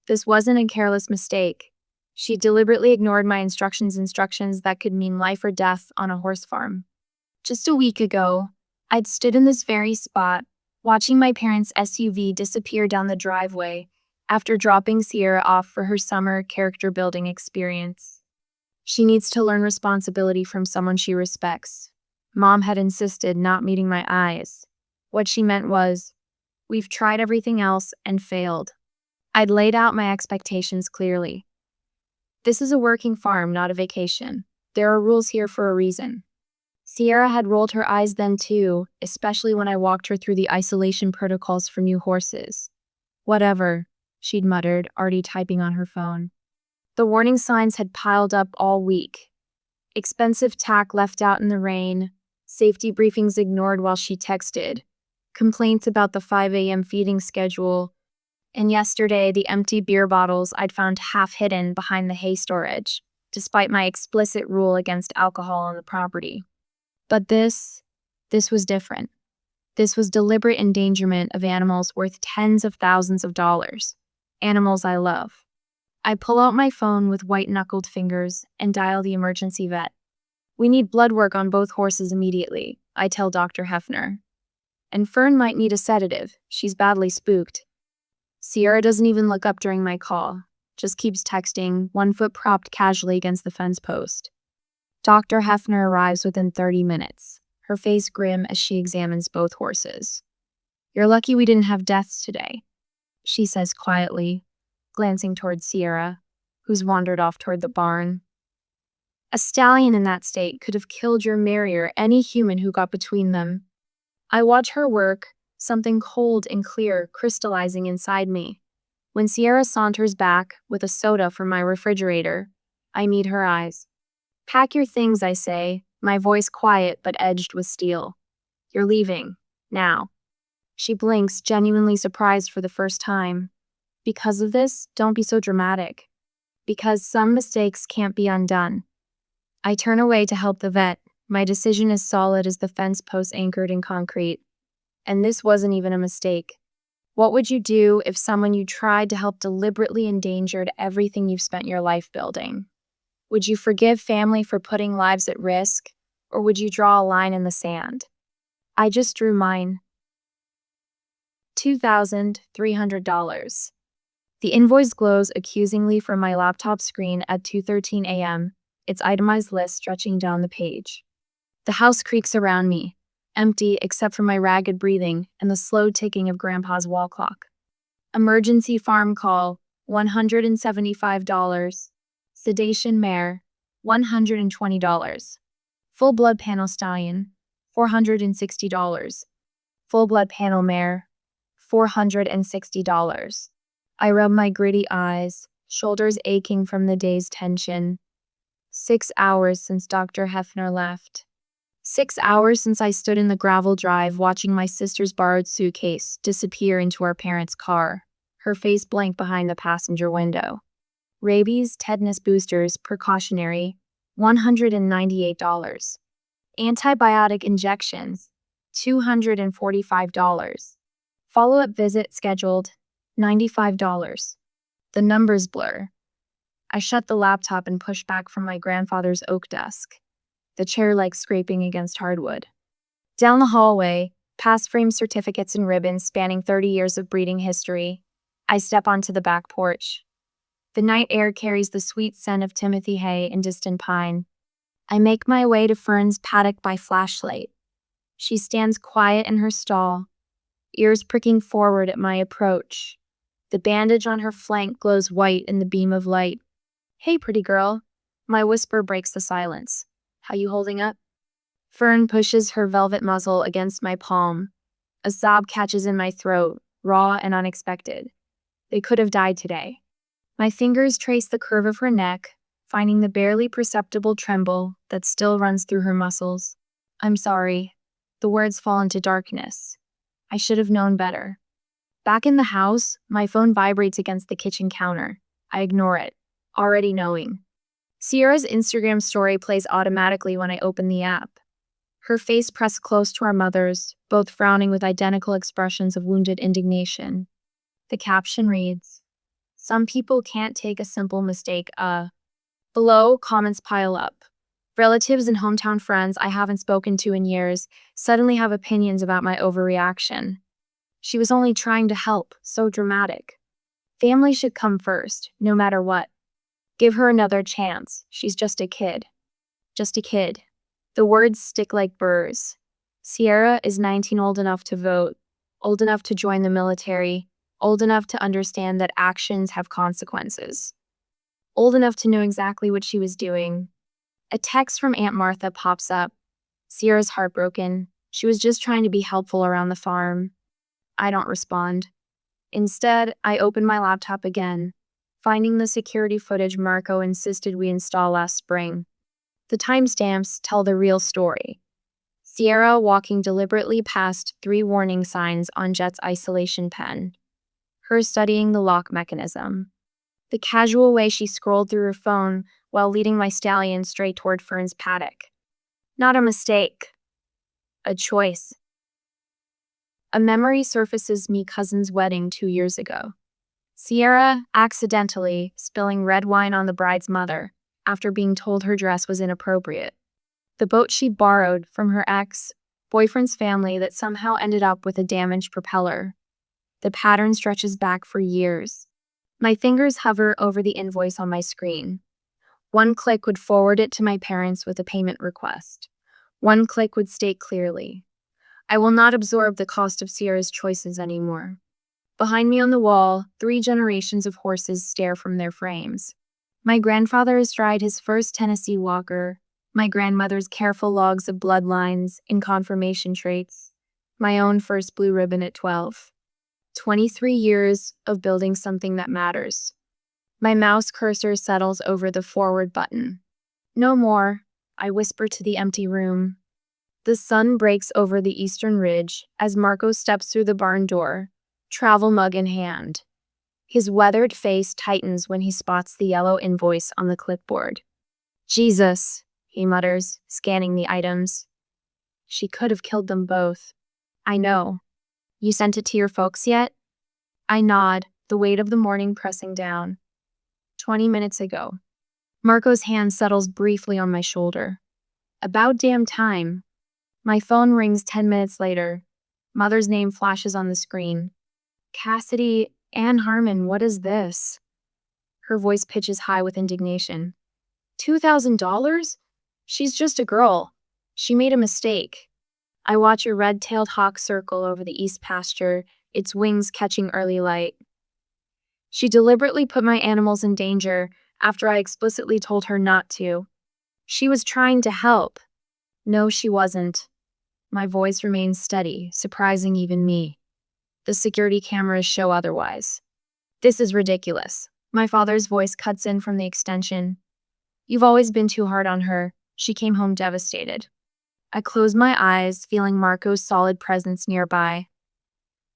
This wasn't a careless mistake. She deliberately ignored my instructions that could mean life or death on a horse farm. Just a week ago, I'd stood in this very spot, watching my parents' SUV disappear down the driveway after dropping Sierra off for her summer character-building experience. She needs to learn responsibility from someone she respects. Mom had insisted not meeting my eyes. What she meant was, we've tried everything else and failed. I'd laid out my expectations clearly. This is a working farm, not a vacation. There are rules here for a reason. Sierra had rolled her eyes then too, especially when I walked her through the isolation protocols for new horses. Whatever, she'd muttered, already typing on her phone. The warning signs had piled up all week. Expensive tack left out in the rain, safety briefings ignored while she texted, complaints about the 5 a.m. feeding schedule, and yesterday the empty beer bottles I'd found half hidden behind the hay storage, despite my explicit rule against alcohol on the property. But this was different. This was deliberate endangerment of animals worth tens of thousands of dollars. Animals I love. I pull out my phone with white-knuckled fingers and dial the emergency vet. We need blood work on both horses immediately, I tell Dr. Hefner. And Fern might need a sedative. She's badly spooked. Sierra doesn't even look up during my call, just keeps texting, one foot propped casually against the fence post. Dr. Hefner arrives within 30 minutes, her face grim as she examines both horses. You're lucky we didn't have deaths today, she says quietly, glancing toward Sierra, who's wandered off toward the barn. A stallion in that state could have killed your mare or any human who got between them. I watch her work, something cold and clear crystallizing inside me. When Sierra saunters back with a soda from my refrigerator, I meet her eyes. Pack your things, I say, my voice quiet but edged with steel. You're leaving, now. She blinks, genuinely surprised for the first time. Because of this, don't be so dramatic. Because some mistakes can't be undone. I turn away to help the vet, my decision as solid as the fence posts anchored in concrete. And this wasn't even a mistake. What would you do if someone you tried to help deliberately endangered everything you've spent your life building? Would you forgive family for putting lives at risk, or would you draw a line in the sand? I just drew mine. $2,300. The invoice glows accusingly from my laptop screen at 2:13 a.m., its itemized list stretching down the page. The house creaks around me, empty except for my ragged breathing and the slow ticking of Grandpa's wall clock. Emergency farm call, $175. Sedation mare, $120. Full blood panel stallion, $460. Full blood panel mare, $460. I rub my gritty eyes, shoulders aching from the day's tension. 6 hours since Dr. Hefner left. 6 hours since I stood in the gravel drive watching my sister's borrowed suitcase disappear into our parents' car, her face blank behind the passenger window. Rabies, tetanus boosters, precautionary, $198. Antibiotic injections, $245. Follow-up visit scheduled, $95. The numbers blur. I shut the laptop and push back from my grandfather's oak desk, the chair like scraping against hardwood. Down the hallway, past framed certificates and ribbons spanning 30 years of breeding history, I step onto the back porch. The night air carries the sweet scent of Timothy hay and distant pine. I make my way to Fern's paddock by flashlight. She stands quiet in her stall, ears pricking forward at my approach. The bandage on her flank glows white in the beam of light. "Hey, pretty girl." My whisper breaks the silence. "How you holding up?" Fern pushes her velvet muzzle against my palm. A sob catches in my throat, raw and unexpected. They could have died today. My fingers trace the curve of her neck, finding the barely perceptible tremble that still runs through her muscles. "I'm sorry." The words fall into darkness. I should have known better. Back in the house, my phone vibrates against the kitchen counter. I ignore it, already knowing. Sierra's Instagram story plays automatically when I open the app. Her face pressed close to our mother's, both frowning with identical expressions of wounded indignation. The caption reads, "Some people can't take a simple mistake, Below, comments pile up. Relatives and hometown friends I haven't spoken to in years suddenly have opinions about my overreaction. She was only trying to help, so dramatic. Family should come first, no matter what. Give her another chance, she's just a kid. Just a kid. The words stick like burrs. Sierra is 19, old enough to vote, old enough to join the military, old enough to understand that actions have consequences. Old enough to know exactly what she was doing. A text from Aunt Martha pops up. Sierra's heartbroken. She was just trying to be helpful around the farm. I don't respond. Instead, I open my laptop again, finding the security footage Marco insisted we install last spring. The timestamps tell the real story. Sierra walking deliberately past 3 warning signs on Jet's isolation pen. Her studying the lock mechanism. The casual way she scrolled through her phone while leading my stallion straight toward Fern's paddock. Not a mistake. A choice. A memory surfaces me cousin's wedding 2 years ago. Sierra accidentally spilling red wine on the bride's mother after being told her dress was inappropriate. The boat she borrowed from her ex-boyfriend's family that somehow ended up with a damaged propeller. The pattern stretches back for years. My fingers hover over the invoice on my screen. One click would forward it to my parents with a payment request. One click would state clearly, "I will not absorb the cost of Sierra's choices anymore." Behind me on the wall, 3 generations of horses stare from their frames. My grandfather astride his first Tennessee Walker, my grandmother's careful logs of bloodlines and confirmation traits, my own first blue ribbon at 12. 23 years of building something that matters. My mouse cursor settles over the forward button. "No more," I whisper to the empty room. The sun breaks over the eastern ridge as Marco steps through the barn door, travel mug in hand. His weathered face tightens when he spots the yellow invoice on the clipboard. "Jesus," he mutters, scanning the items. "She could have killed them both." "I know. You sent it to your folks yet?" I nod, the weight of the morning pressing down. 20 minutes ago. Marco's hand settles briefly on my shoulder. About damn time. My phone rings 10 minutes later. Mother's name flashes on the screen. Cassidy, Ann Harmon, what is this? Her voice pitches high with indignation. $2,000? She's just a girl. She made a mistake. I watch a red-tailed hawk circle over the east pasture, its wings catching early light. She deliberately put my animals in danger after I explicitly told her not to. She was trying to help. No, she wasn't. My voice remains steady, surprising even me. The security cameras show otherwise. This is ridiculous. My father's voice cuts in from the extension. You've always been too hard on her. She came home devastated. I close my eyes, feeling Marco's solid presence nearby.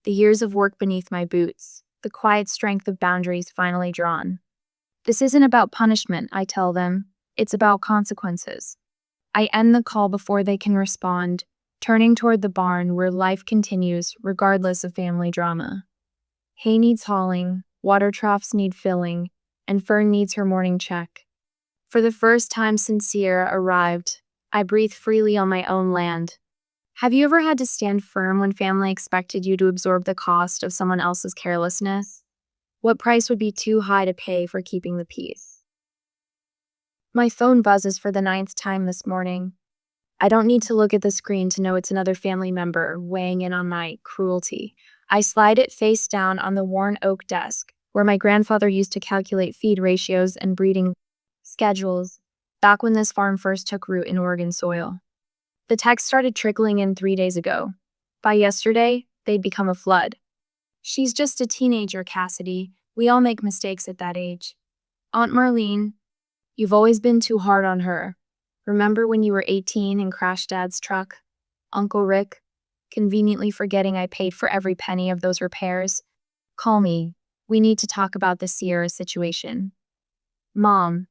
The years of work beneath my boots, the quiet strength of boundaries finally drawn. This isn't about punishment, I tell them. It's about consequences. I end the call before they can respond, turning toward the barn where life continues regardless of family drama. Hay needs hauling, water troughs need filling, and Fern needs her morning check. For the first time since Sierra arrived, I breathe freely on my own land. Have you ever had to stand firm when family expected you to absorb the cost of someone else's carelessness? What price would be too high to pay for keeping the peace? My phone buzzes for the 9th time this morning. I don't need to look at the screen to know it's another family member weighing in on my cruelty. I slide it face down on the worn oak desk, where my grandfather used to calculate feed ratios and breeding schedules, back when this farm first took root in Oregon soil. The text started trickling in 3 days ago. By yesterday, they'd become a flood. She's just a teenager, Cassidy. We all make mistakes at that age. Aunt Marlene, you've always been too hard on her. Remember when you were 18 and crashed Dad's truck? Uncle Rick, conveniently forgetting I paid for every penny of those repairs. Call me. We need to talk about the Sierra situation. Mom.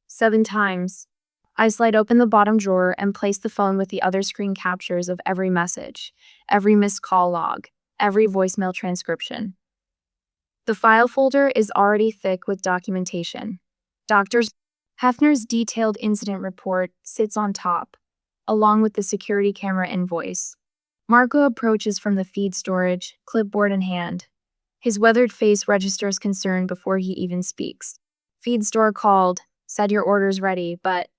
7 times. I slide open the bottom drawer and place the phone with the other screen captures of every message, every missed call log, every voicemail transcription. The file folder is already thick with documentation. Dr. Hefner's detailed incident report sits on top, along with the security camera invoice. Marco approaches from the feed storage, clipboard in hand. His weathered face registers concern before he even speaks. Feed store called, said your order's ready, but...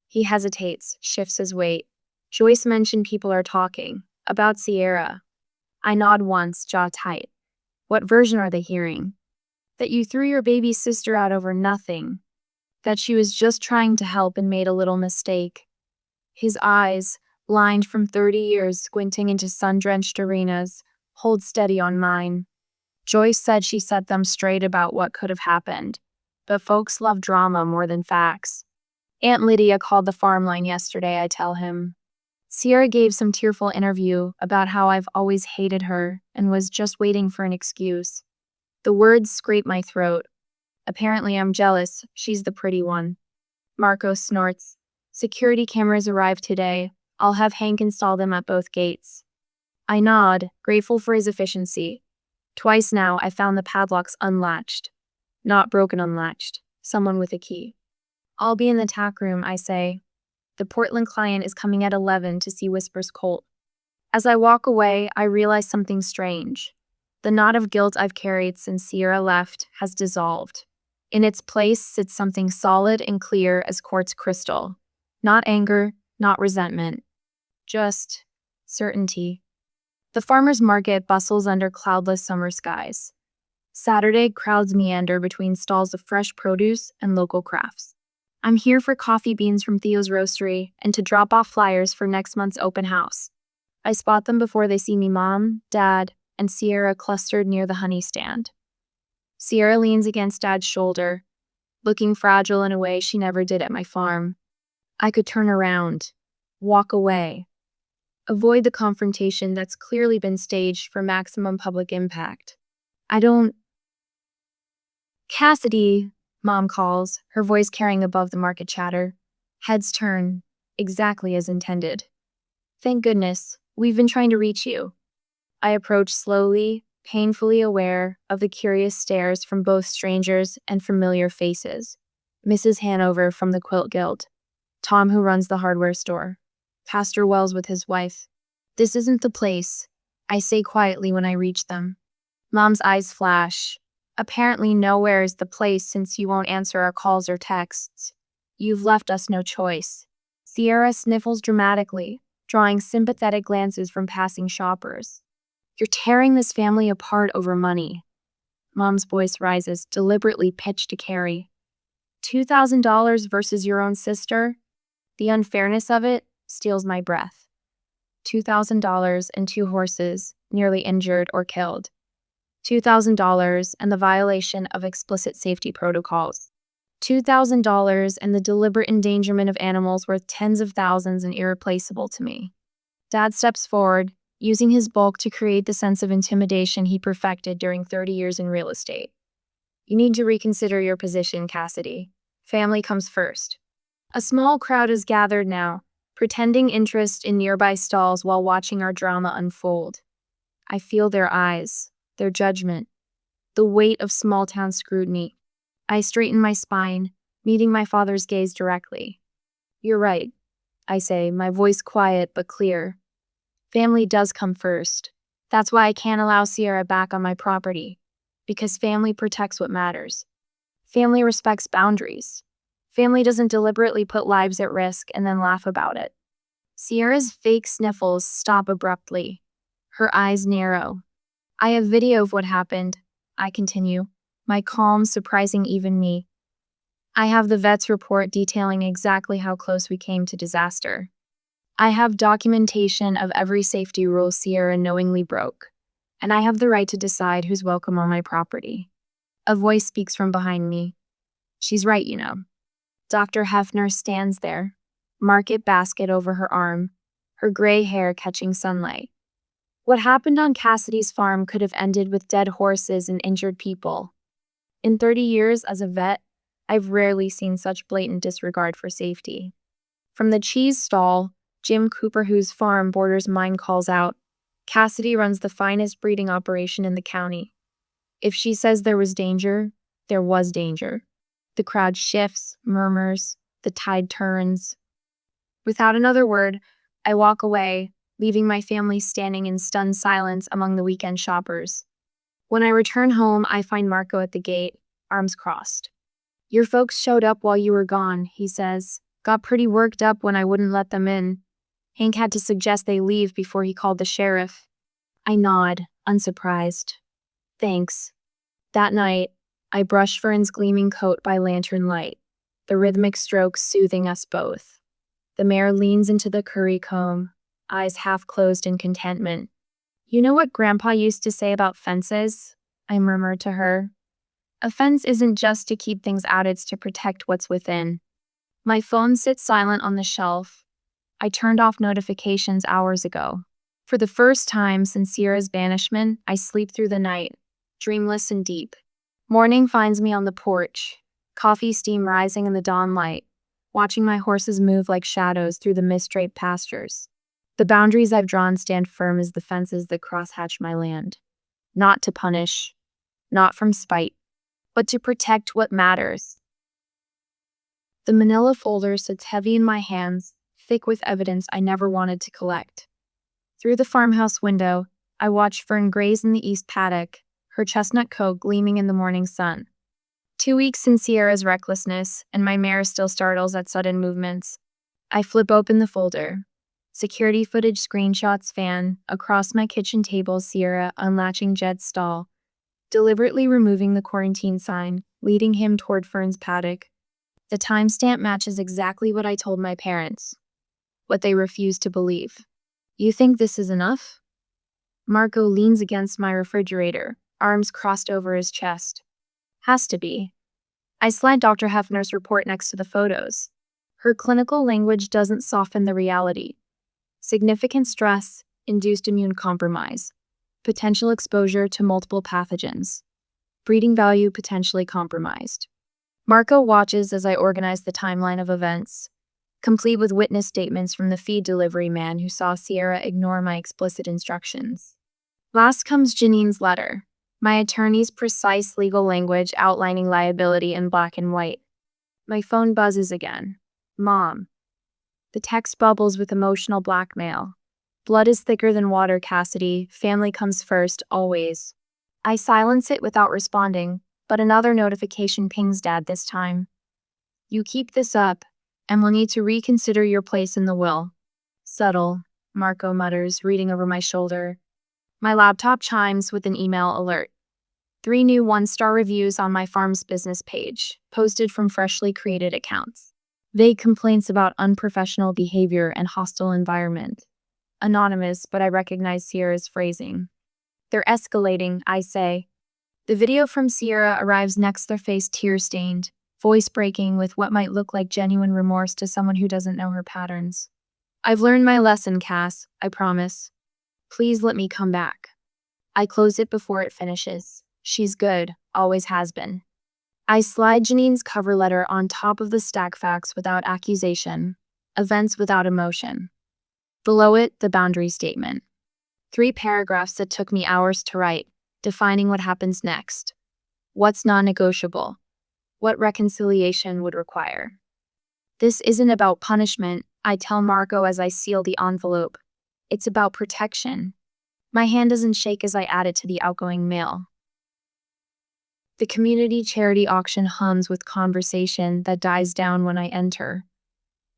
He hesitates, shifts his weight. Joyce mentioned people are talking. About Sierra. I nod once, jaw tight. What version are they hearing? That you threw your baby sister out over nothing. That she was just trying to help and made a little mistake. His eyes, lined from 30 years squinting into sun-drenched arenas, hold steady on mine. Joyce said she set them straight about what could have happened. But folks love drama more than facts. Aunt Lydia called the farm line yesterday, I tell him. Sierra gave some tearful interview about how I've always hated her and was just waiting for an excuse. The words scrape my throat. Apparently I'm jealous. She's the pretty one. Marco snorts. Security cameras arrived today. I'll have Hank install them at both gates. I nod, grateful for his efficiency. Twice now I found the padlocks unlatched. Not broken unlatched. Someone with a key. I'll be in the tack room, I say. The Portland client is coming at 11 to see Whisper's colt. As I walk away, I realize something strange. The knot of guilt I've carried since Sierra left has dissolved. In its place sits something solid and clear as quartz crystal. Not anger, not resentment. Just certainty. The farmer's market bustles under cloudless summer skies. Saturday crowds meander between stalls of fresh produce and local crafts. I'm here for coffee beans from Theo's Roastery and to drop off flyers for next month's open house. I spot them before they see me, Mom, Dad, and Sierra clustered near the honey stand. Sierra leans against Dad's shoulder, looking fragile in a way she never did at my farm. I could turn around, walk away, avoid the confrontation that's clearly been staged for maximum public impact. Cassidy, Mom calls, her voice carrying above the market chatter. Heads turn, exactly as intended. Thank goodness, we've been trying to reach you. I approach slowly, painfully aware of the curious stares from both strangers and familiar faces. Mrs. Hanover from the Quilt Guild, Tom who runs the hardware store, Pastor Wells with his wife. This isn't the place, I say quietly when I reach them. Mom's eyes flash. Apparently nowhere is the place since you won't answer our calls or texts. You've left us no choice. Sierra sniffles dramatically, drawing sympathetic glances from passing shoppers. You're tearing this family apart over money. Mom's voice rises, deliberately pitched to Carrie. $2,000 versus your own sister? The unfairness of it steals my breath. $2,000 and 2 horses, nearly injured or killed. $2,000 and the violation of explicit safety protocols. $2,000 and the deliberate endangerment of animals worth tens of thousands and irreplaceable to me. Dad steps forward, using his bulk to create the sense of intimidation he perfected during 30 years in real estate. You need to reconsider your position, Cassidy. Family comes first. A small crowd is gathered now, pretending interest in nearby stalls while watching our drama unfold. I feel their eyes, their judgment, the weight of small-town scrutiny. I straighten my spine, meeting my father's gaze directly. You're right, I say, my voice quiet but clear. Family does come first. That's why I can't allow Sierra back on my property, because family protects what matters. Family respects boundaries. Family doesn't deliberately put lives at risk and then laugh about it. Sierra's fake sniffles stop abruptly. Her eyes narrow. I have video of what happened, I continue, my calm surprising even me. I have the vet's report detailing exactly how close we came to disaster. I have documentation of every safety rule Sierra knowingly broke, and I have the right to decide who's welcome on my property. A voice speaks from behind me. She's right, you know. Dr. Hefner stands there, market basket over her arm, her gray hair catching sunlight. What happened on Cassidy's farm could have ended with dead horses and injured people. In 30 years as a vet, I've rarely seen such blatant disregard for safety. From the cheese stall, Jim Cooper, whose farm borders mine, calls out, Cassidy runs the finest breeding operation in the county. If she says there was danger, there was danger. The crowd shifts, murmurs, the tide turns. Without another word, I walk away, leaving my family standing in stunned silence among the weekend shoppers. When I return home, I find Marco at the gate, arms crossed. Your folks showed up while you were gone, he says. Got pretty worked up when I wouldn't let them in. Hank had to suggest they leave before he called the sheriff. I nod, unsurprised. Thanks. That night, I brush Fern's gleaming coat by lantern light, the rhythmic strokes soothing us both. The mare leans into the curry comb, eyes half closed in contentment. You know what Grandpa used to say about fences? I murmured to her. A fence isn't just to keep things out, it's to protect what's within. My phone sits silent on the shelf. I turned off notifications hours ago. For the first time since Sierra's banishment, I sleep through the night, dreamless and deep. Morning finds me on the porch, coffee steam rising in the dawn light, watching my horses move like shadows through the mist-draped pastures. The boundaries I've drawn stand firm as the fences that crosshatch my land. Not to punish, not from spite, but to protect what matters. The manila folder sits heavy in my hands, thick with evidence I never wanted to collect. Through the farmhouse window, I watch Fern graze in the east paddock, her chestnut coat gleaming in the morning sun. 2 weeks since Sierra's recklessness, and my mare still startles at sudden movements. I flip open the folder. Security footage screenshots fan across my kitchen table, Sierra unlatching Jed's stall, deliberately removing the quarantine sign, leading him toward Fern's paddock. The timestamp matches exactly what I told my parents, what they refused to believe. You think this is enough? Marco leans against my refrigerator, arms crossed over his chest. Has to be. I slide Dr. Hefner's report next to the photos. Her clinical language doesn't soften the reality. Significant stress, induced immune compromise, potential exposure to multiple pathogens, breeding value potentially compromised. Marco watches as I organize the timeline of events, complete with witness statements from the feed delivery man who saw Sierra ignore my explicit instructions. Last comes Janine's letter. My attorney's precise legal language outlining liability in black and white. My phone buzzes again. Mom. The text bubbles with emotional blackmail. Blood is thicker than water, Cassidy. Family comes first, always. I silence it without responding, but another notification pings Dad this time. You keep this up, and we'll need to reconsider your place in the will. Subtle, Marco mutters, reading over my shoulder. My laptop chimes with an email alert. 3 new 1-star reviews on my farm's business page, posted from freshly created accounts. Vague complaints about unprofessional behavior and hostile environment. Anonymous, but I recognize Sierra's phrasing. They're escalating, I say. The video from Sierra arrives next, their face tear-stained, voice breaking with what might look like genuine remorse to someone who doesn't know her patterns. I've learned my lesson, Cass, I promise. Please let me come back. I close it before it finishes. She's good, always has been. I slide Janine's cover letter on top of the stack, facts without accusation, events without emotion. Below it, the boundary statement. 3 paragraphs that took me hours to write, defining what happens next. What's non-negotiable? What reconciliation would require? This isn't about punishment, I tell Marco as I seal the envelope. It's about protection. My hand doesn't shake as I add it to the outgoing mail. The community charity auction hums with conversation that dies down when I enter.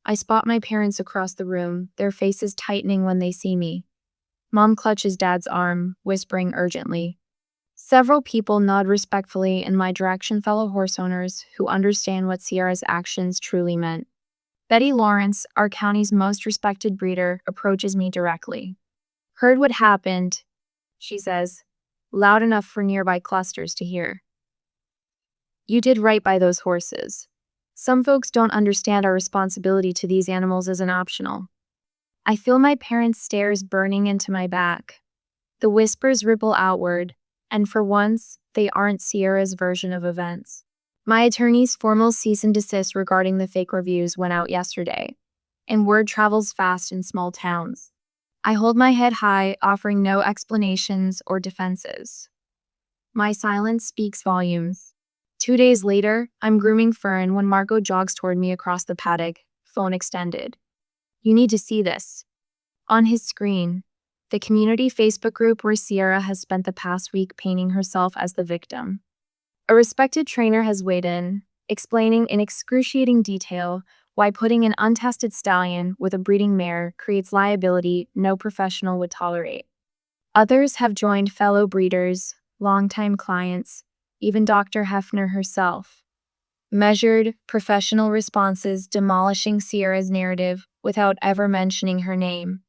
I spot my parents across the room, their faces tightening when they see me. Mom clutches Dad's arm, whispering urgently. Several people nod respectfully in my direction, fellow horse owners who understand what Sierra's actions truly meant. Betty Lawrence, our county's most respected breeder, approaches me directly. Heard what happened, she says, loud enough for nearby clusters to hear. You did right by those horses. Some folks don't understand our responsibility to these animals isn't optional. I feel my parents' stares burning into my back. The whispers ripple outward, and for once, they aren't Sierra's version of events. My attorney's formal cease and desist regarding the fake reviews went out yesterday, and word travels fast in small towns. I hold my head high, offering no explanations or defenses. My silence speaks volumes. 2 days later, I'm grooming Fern when Marco jogs toward me across the paddock, phone extended. You need to see this. On his screen, the community Facebook group where Sierra has spent the past week painting herself as the victim. A respected trainer has weighed in, explaining in excruciating detail why putting an untested stallion with a breeding mare creates liability no professional would tolerate. Others have joined fellow breeders, longtime clients, even Dr. Hefner herself. Measured, professional responses demolishing Sierra's narrative without ever mentioning her name.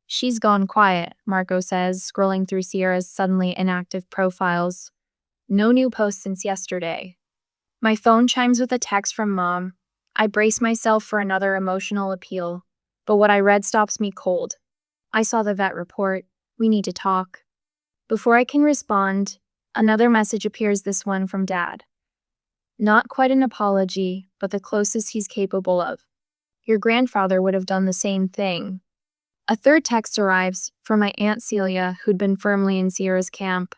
She's gone quiet, Marco says, scrolling through Sierra's suddenly inactive profiles. No new posts since yesterday. My phone chimes with a text from Mom. I brace myself for another emotional appeal, but what I read stops me cold. I saw the vet report. We need to talk. Before I can respond, another message appears, this one from Dad. Not quite an apology, but the closest he's capable of. Your grandfather would have done the same thing. A third text arrives from my Aunt Celia, who'd been firmly in Sierra's camp.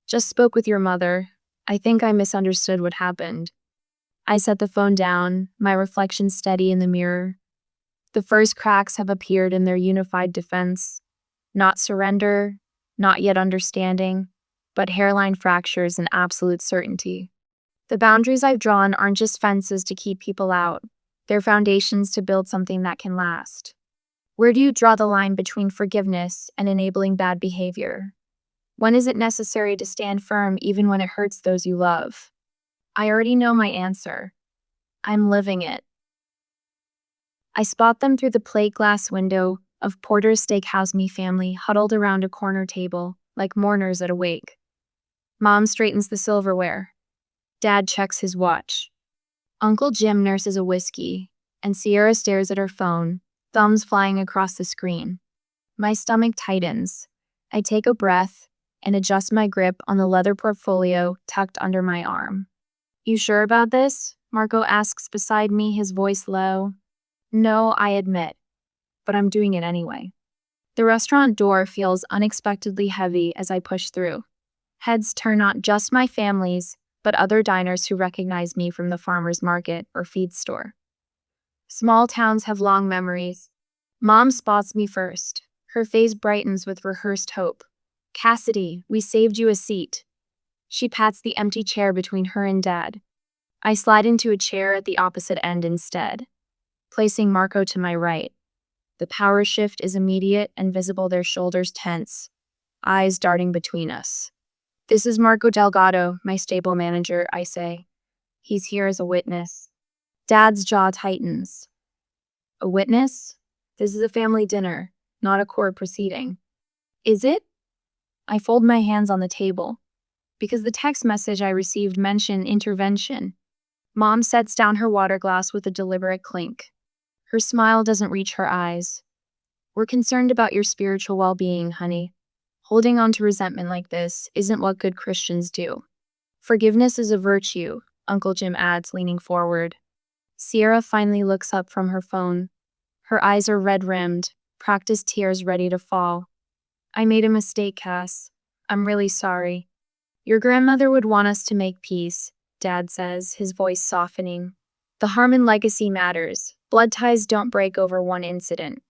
Just spoke with your mother. I think I misunderstood what happened. I set the phone down, my reflection steady in the mirror. The first cracks have appeared in their unified defense. Not surrender, not yet understanding, but hairline fractures and absolute certainty. The boundaries I've drawn aren't just fences to keep people out. They're foundations to build something that can last. Where do you draw the line between forgiveness and enabling bad behavior? When is it necessary to stand firm even when it hurts those you love? I already know my answer. I'm living it. I spot them through the plate glass window of Porter's Steakhouse, me family huddled around a corner table like mourners at a wake. Mom straightens the silverware. Dad checks his watch. Uncle Jim nurses a whiskey, and Sierra stares at her phone, thumbs flying across the screen. My stomach tightens. I take a breath and adjust my grip on the leather portfolio tucked under my arm. You sure about this? Marco asks beside me, his voice low. No, I admit, but I'm doing it anyway. The restaurant door feels unexpectedly heavy as I push through. Heads turn not just my family's, but other diners who recognize me from the farmer's market or feed store. Small towns have long memories. Mom spots me first. Her face brightens with rehearsed hope. "Cassidy, we saved you a seat." She pats the empty chair between her and Dad. I slide into a chair at the opposite end instead, placing Marco to my right. The power shift is immediate and visible, their shoulders tense, eyes darting between us. "This is Marco Delgado, my stable manager," I say. "He's here as a witness." Dad's jaw tightens. "A witness? This is a family dinner, not a court proceeding." "Is it?" I fold my hands on the table, because the text message I received mentioned intervention. Mom sets down her water glass with a deliberate clink. Her smile doesn't reach her eyes. "We're concerned about your spiritual well-being, honey. Holding on to resentment like this isn't what good Christians do. Forgiveness is a virtue," Uncle Jim adds, leaning forward. Sierra finally looks up from her phone. Her eyes are red-rimmed, practiced tears ready to fall. "I made a mistake, Cass. I'm really sorry. Your grandmother would want us to make peace," Dad says, his voice softening. "The Harmon legacy matters. Blood ties don't break over one incident."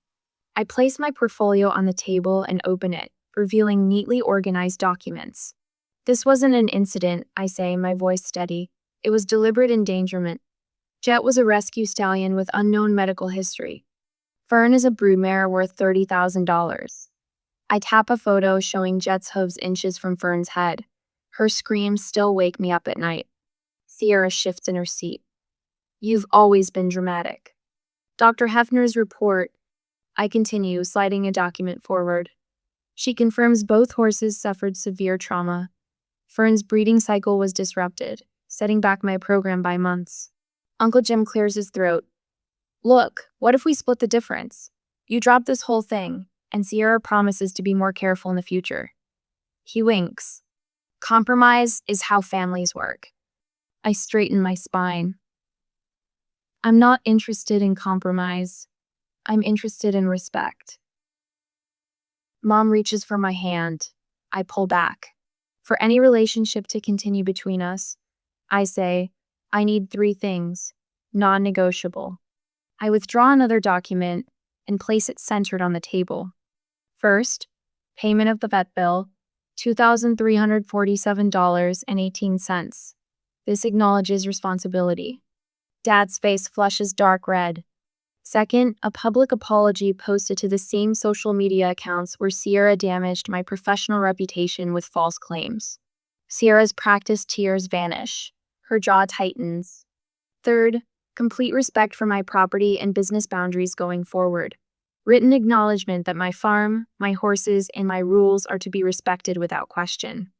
I place my portfolio on the table and open it, revealing neatly organized documents. "This wasn't an incident," I say, my voice steady. "It was deliberate endangerment. Jet was a rescue stallion with unknown medical history. Fern is a broodmare worth $30,000. I tap a photo showing Jet's hooves inches from Fern's head. Her screams still wake me up at night. Sierra shifts in her seat. "You've always been dramatic." "Dr. Hefner's report," I continue, sliding a document forward. "She confirms both horses suffered severe trauma. Fern's breeding cycle was disrupted, setting back my program by months." Uncle Jim clears his throat. "Look, what if we split the difference? You drop this whole thing, and Sierra promises to be more careful in the future." He winks. "Compromise is how families work." I straighten my spine. "I'm not interested in compromise. I'm interested in respect." Mom reaches for my hand. I pull back. "For any relationship to continue between us," I say, "I need 3 things, non-negotiable." I withdraw another document and place it centered on the table. First, payment of the vet bill, $2,347.18. This acknowledges responsibility. Dad's face flushes dark red. Second, a public apology posted to the same social media accounts where Sierra damaged my professional reputation with false claims. Sierra's practiced tears vanish. Her jaw tightens. Third, complete respect for my property and business boundaries going forward. Written acknowledgement that my farm, my horses, and my rules are to be respected without question.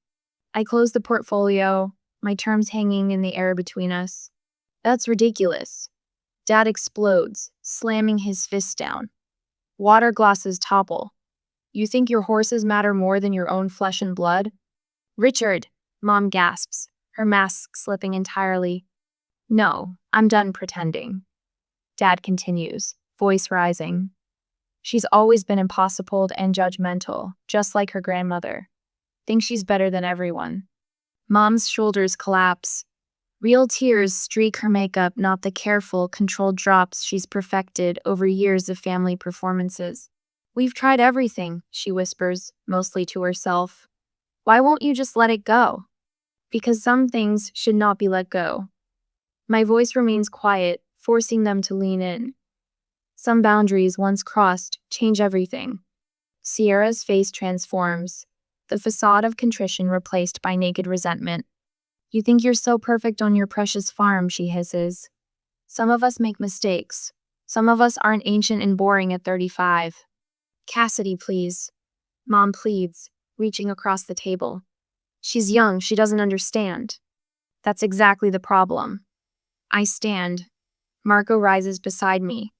I close the portfolio, my terms hanging in the air between us. "That's ridiculous." Dad explodes, slamming his fist down. Water glasses topple. "You think your horses matter more than your own flesh and blood?" "Richard," Mom gasps, her mask slipping entirely. "No, I'm done pretending." Dad continues, voice rising. "She's always been impossible and judgmental, just like her grandmother. Thinks she's better than everyone." Mom's shoulders collapse. Real tears streak her makeup, not the careful, controlled drops she's perfected over years of family performances. "We've tried everything," she whispers, mostly to herself. "Why won't you just let it go?" "Because some things should not be let go." My voice remains quiet, forcing them to lean in. "Some boundaries, once crossed, change everything." Sierra's face transforms, the facade of contrition replaced by naked resentment. "You think you're so perfect on your precious farm," she hisses. "Some of us make mistakes. Some of us aren't ancient and boring at 35. "Cassidy, please." Mom pleads, reaching across the table. "She's young, she doesn't understand." "That's exactly the problem." I stand. Marco rises beside me.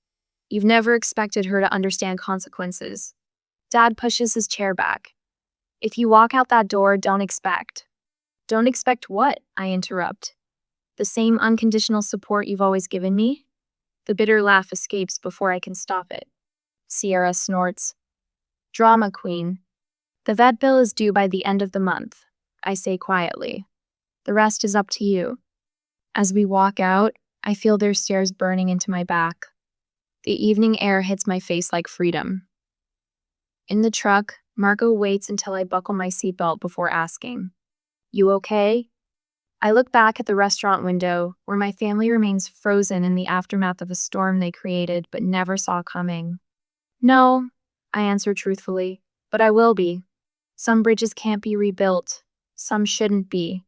"You've never expected her to understand consequences." Dad pushes his chair back. "If you walk out that door, don't expect." "Don't expect what?" I interrupt. "The same unconditional support you've always given me?" The bitter laugh escapes before I can stop it. Sierra snorts. Drama queen. The vet bill is due by the end of the month, I say quietly. The rest is up to you. As we walk out, I feel their stares burning into my back. The evening air hits my face like freedom. In the truck, Marco waits until I buckle my seatbelt before asking, "You okay?" I look back at the restaurant window, where my family remains frozen in the aftermath of a storm they created but never saw coming. "No," I answer truthfully, "but I will be. Some bridges can't be rebuilt. Some shouldn't be."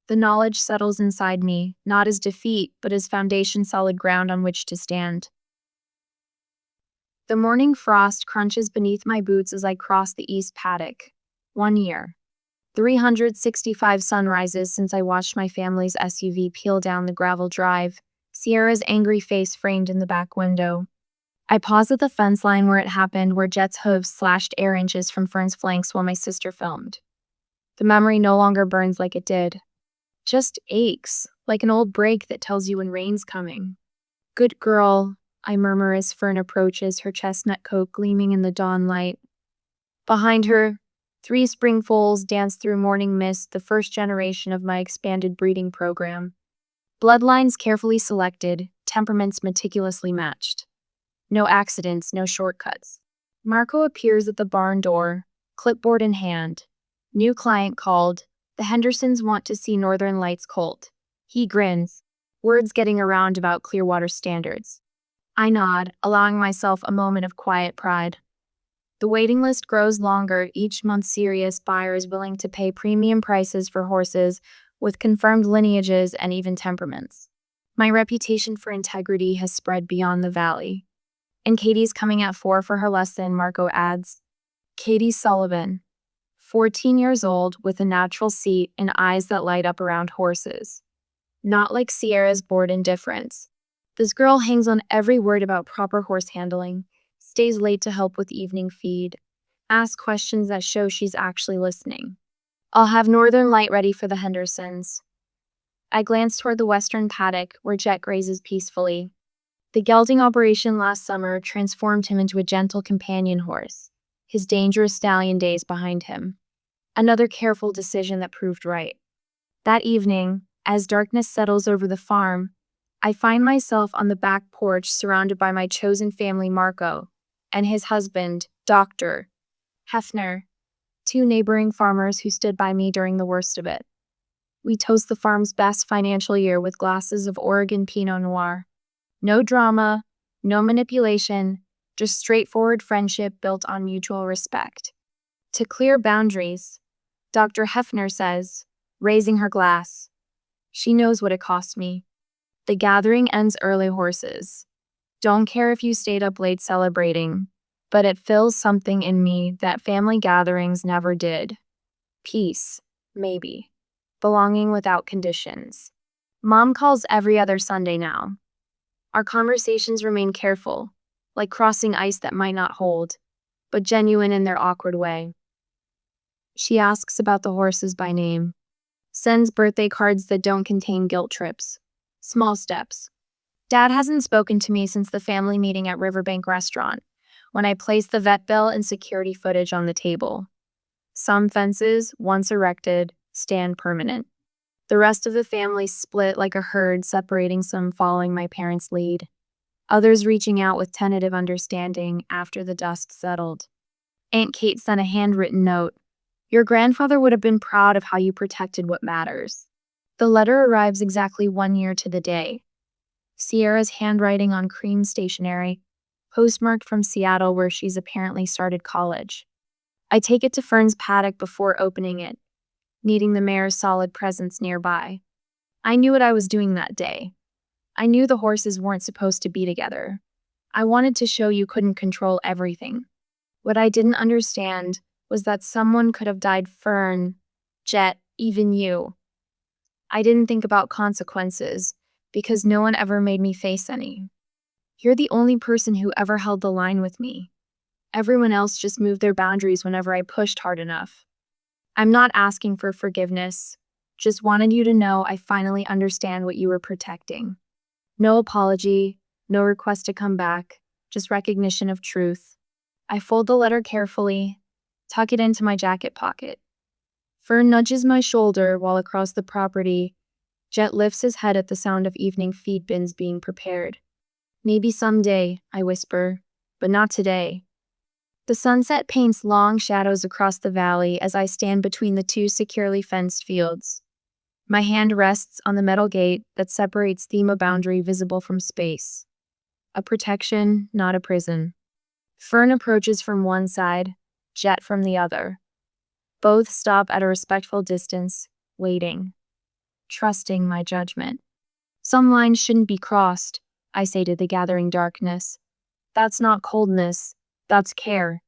The knowledge settles inside me, not as defeat, but as foundation solid ground on which to stand. The morning frost crunches beneath my boots as I cross the east paddock. 1 year. 365 sunrises since I watched my family's SUV peel down the gravel drive, Sierra's angry face framed in the back window. I pause at the fence line where it happened, where Jet's hooves slashed air inches from Fern's flanks while my sister filmed. The memory no longer burns like it did. Just aches, like an old brake that tells you when rain's coming. "Good girl," I murmur as Fern approaches, her chestnut coat gleaming in the dawn light. Behind her, 3 spring foals dance through morning mist, the first generation of my expanded breeding program. Bloodlines carefully selected, temperaments meticulously matched. No accidents, no shortcuts. Marco appears at the barn door, clipboard in hand. New client called. The Hendersons want to see Northern Lights colt. He grins, words getting around about Clearwater standards. I nod, allowing myself a moment of quiet pride. The waiting list grows longer, each month serious buyers willing to pay premium prices for horses with confirmed lineages and even temperaments. My reputation for integrity has spread beyond the valley. "And Katie's coming at 4 for her lesson," Marco adds. Katie Sullivan, 14 years old, with a natural seat and eyes that light up around horses. Not like Sierra's bored indifference. This girl hangs on every word about proper horse handling, stays late to help with evening feed, asks questions that show she's actually listening. "I'll have Northern Light ready for the Hendersons." I glance toward the western paddock, where Jet grazes peacefully. The gelding operation last summer transformed him into a gentle companion horse, his dangerous stallion days behind him. Another careful decision that proved right. That evening, as darkness settles over the farm, I find myself on the back porch surrounded by my chosen family, Marco, and his husband, Dr. Hefner, 2 neighboring farmers who stood by me during the worst of it. We toast the farm's best financial year with glasses of Oregon Pinot Noir. No drama, no manipulation, just straightforward friendship built on mutual respect. To clear boundaries, Dr. Hefner says, raising her glass. She knows what it cost me. The gathering ends early, horses. Don't care if you stayed up late celebrating, but it fills something in me that family gatherings never did. Peace, maybe. Belonging without conditions. Mom calls every other Sunday now. Our conversations remain careful, like crossing ice that might not hold, but genuine in their awkward way. She asks about the horses by name, sends birthday cards that don't contain guilt trips. Small steps. Dad hasn't spoken to me since the family meeting at Riverbank Restaurant, when I placed the vet bill and security footage on the table. Some fences, once erected, stand permanent. The rest of the family split like a herd, separating some following my parents' lead, others reaching out with tentative understanding after the dust settled. Aunt Kate sent a handwritten note. "Your grandfather would have been proud of how you protected what matters." The letter arrives exactly 1 year to the day. Sierra's handwriting on cream stationery, postmarked from Seattle, where she's apparently started college. I take it to Fern's paddock before opening it, needing the mare's solid presence nearby. I knew what I was doing that day. I knew the horses weren't supposed to be together. I wanted to show you couldn't control everything. What I didn't understand was that someone could have died Fern, Jet, even you. I didn't think about consequences, because no one ever made me face any. You're the only person who ever held the line with me. Everyone else just moved their boundaries whenever I pushed hard enough. I'm not asking for forgiveness, just wanted you to know I finally understand what you were protecting. No apology, no request to come back, just recognition of truth. I fold the letter carefully, tuck it into my jacket pocket. Fern nudges my shoulder while across the property, Jet lifts his head at the sound of evening feed bins being prepared. Maybe someday, I whisper, but not today. The sunset paints long shadows across the valley as I stand between the two securely fenced fields. My hand rests on the metal gate that separates Thema boundary visible from space. A protection, not a prison. Fern approaches from one side, Jet from the other. Both stop at a respectful distance, waiting, trusting my judgment. Some lines shouldn't be crossed, I say to the gathering darkness. That's not coldness, that's care.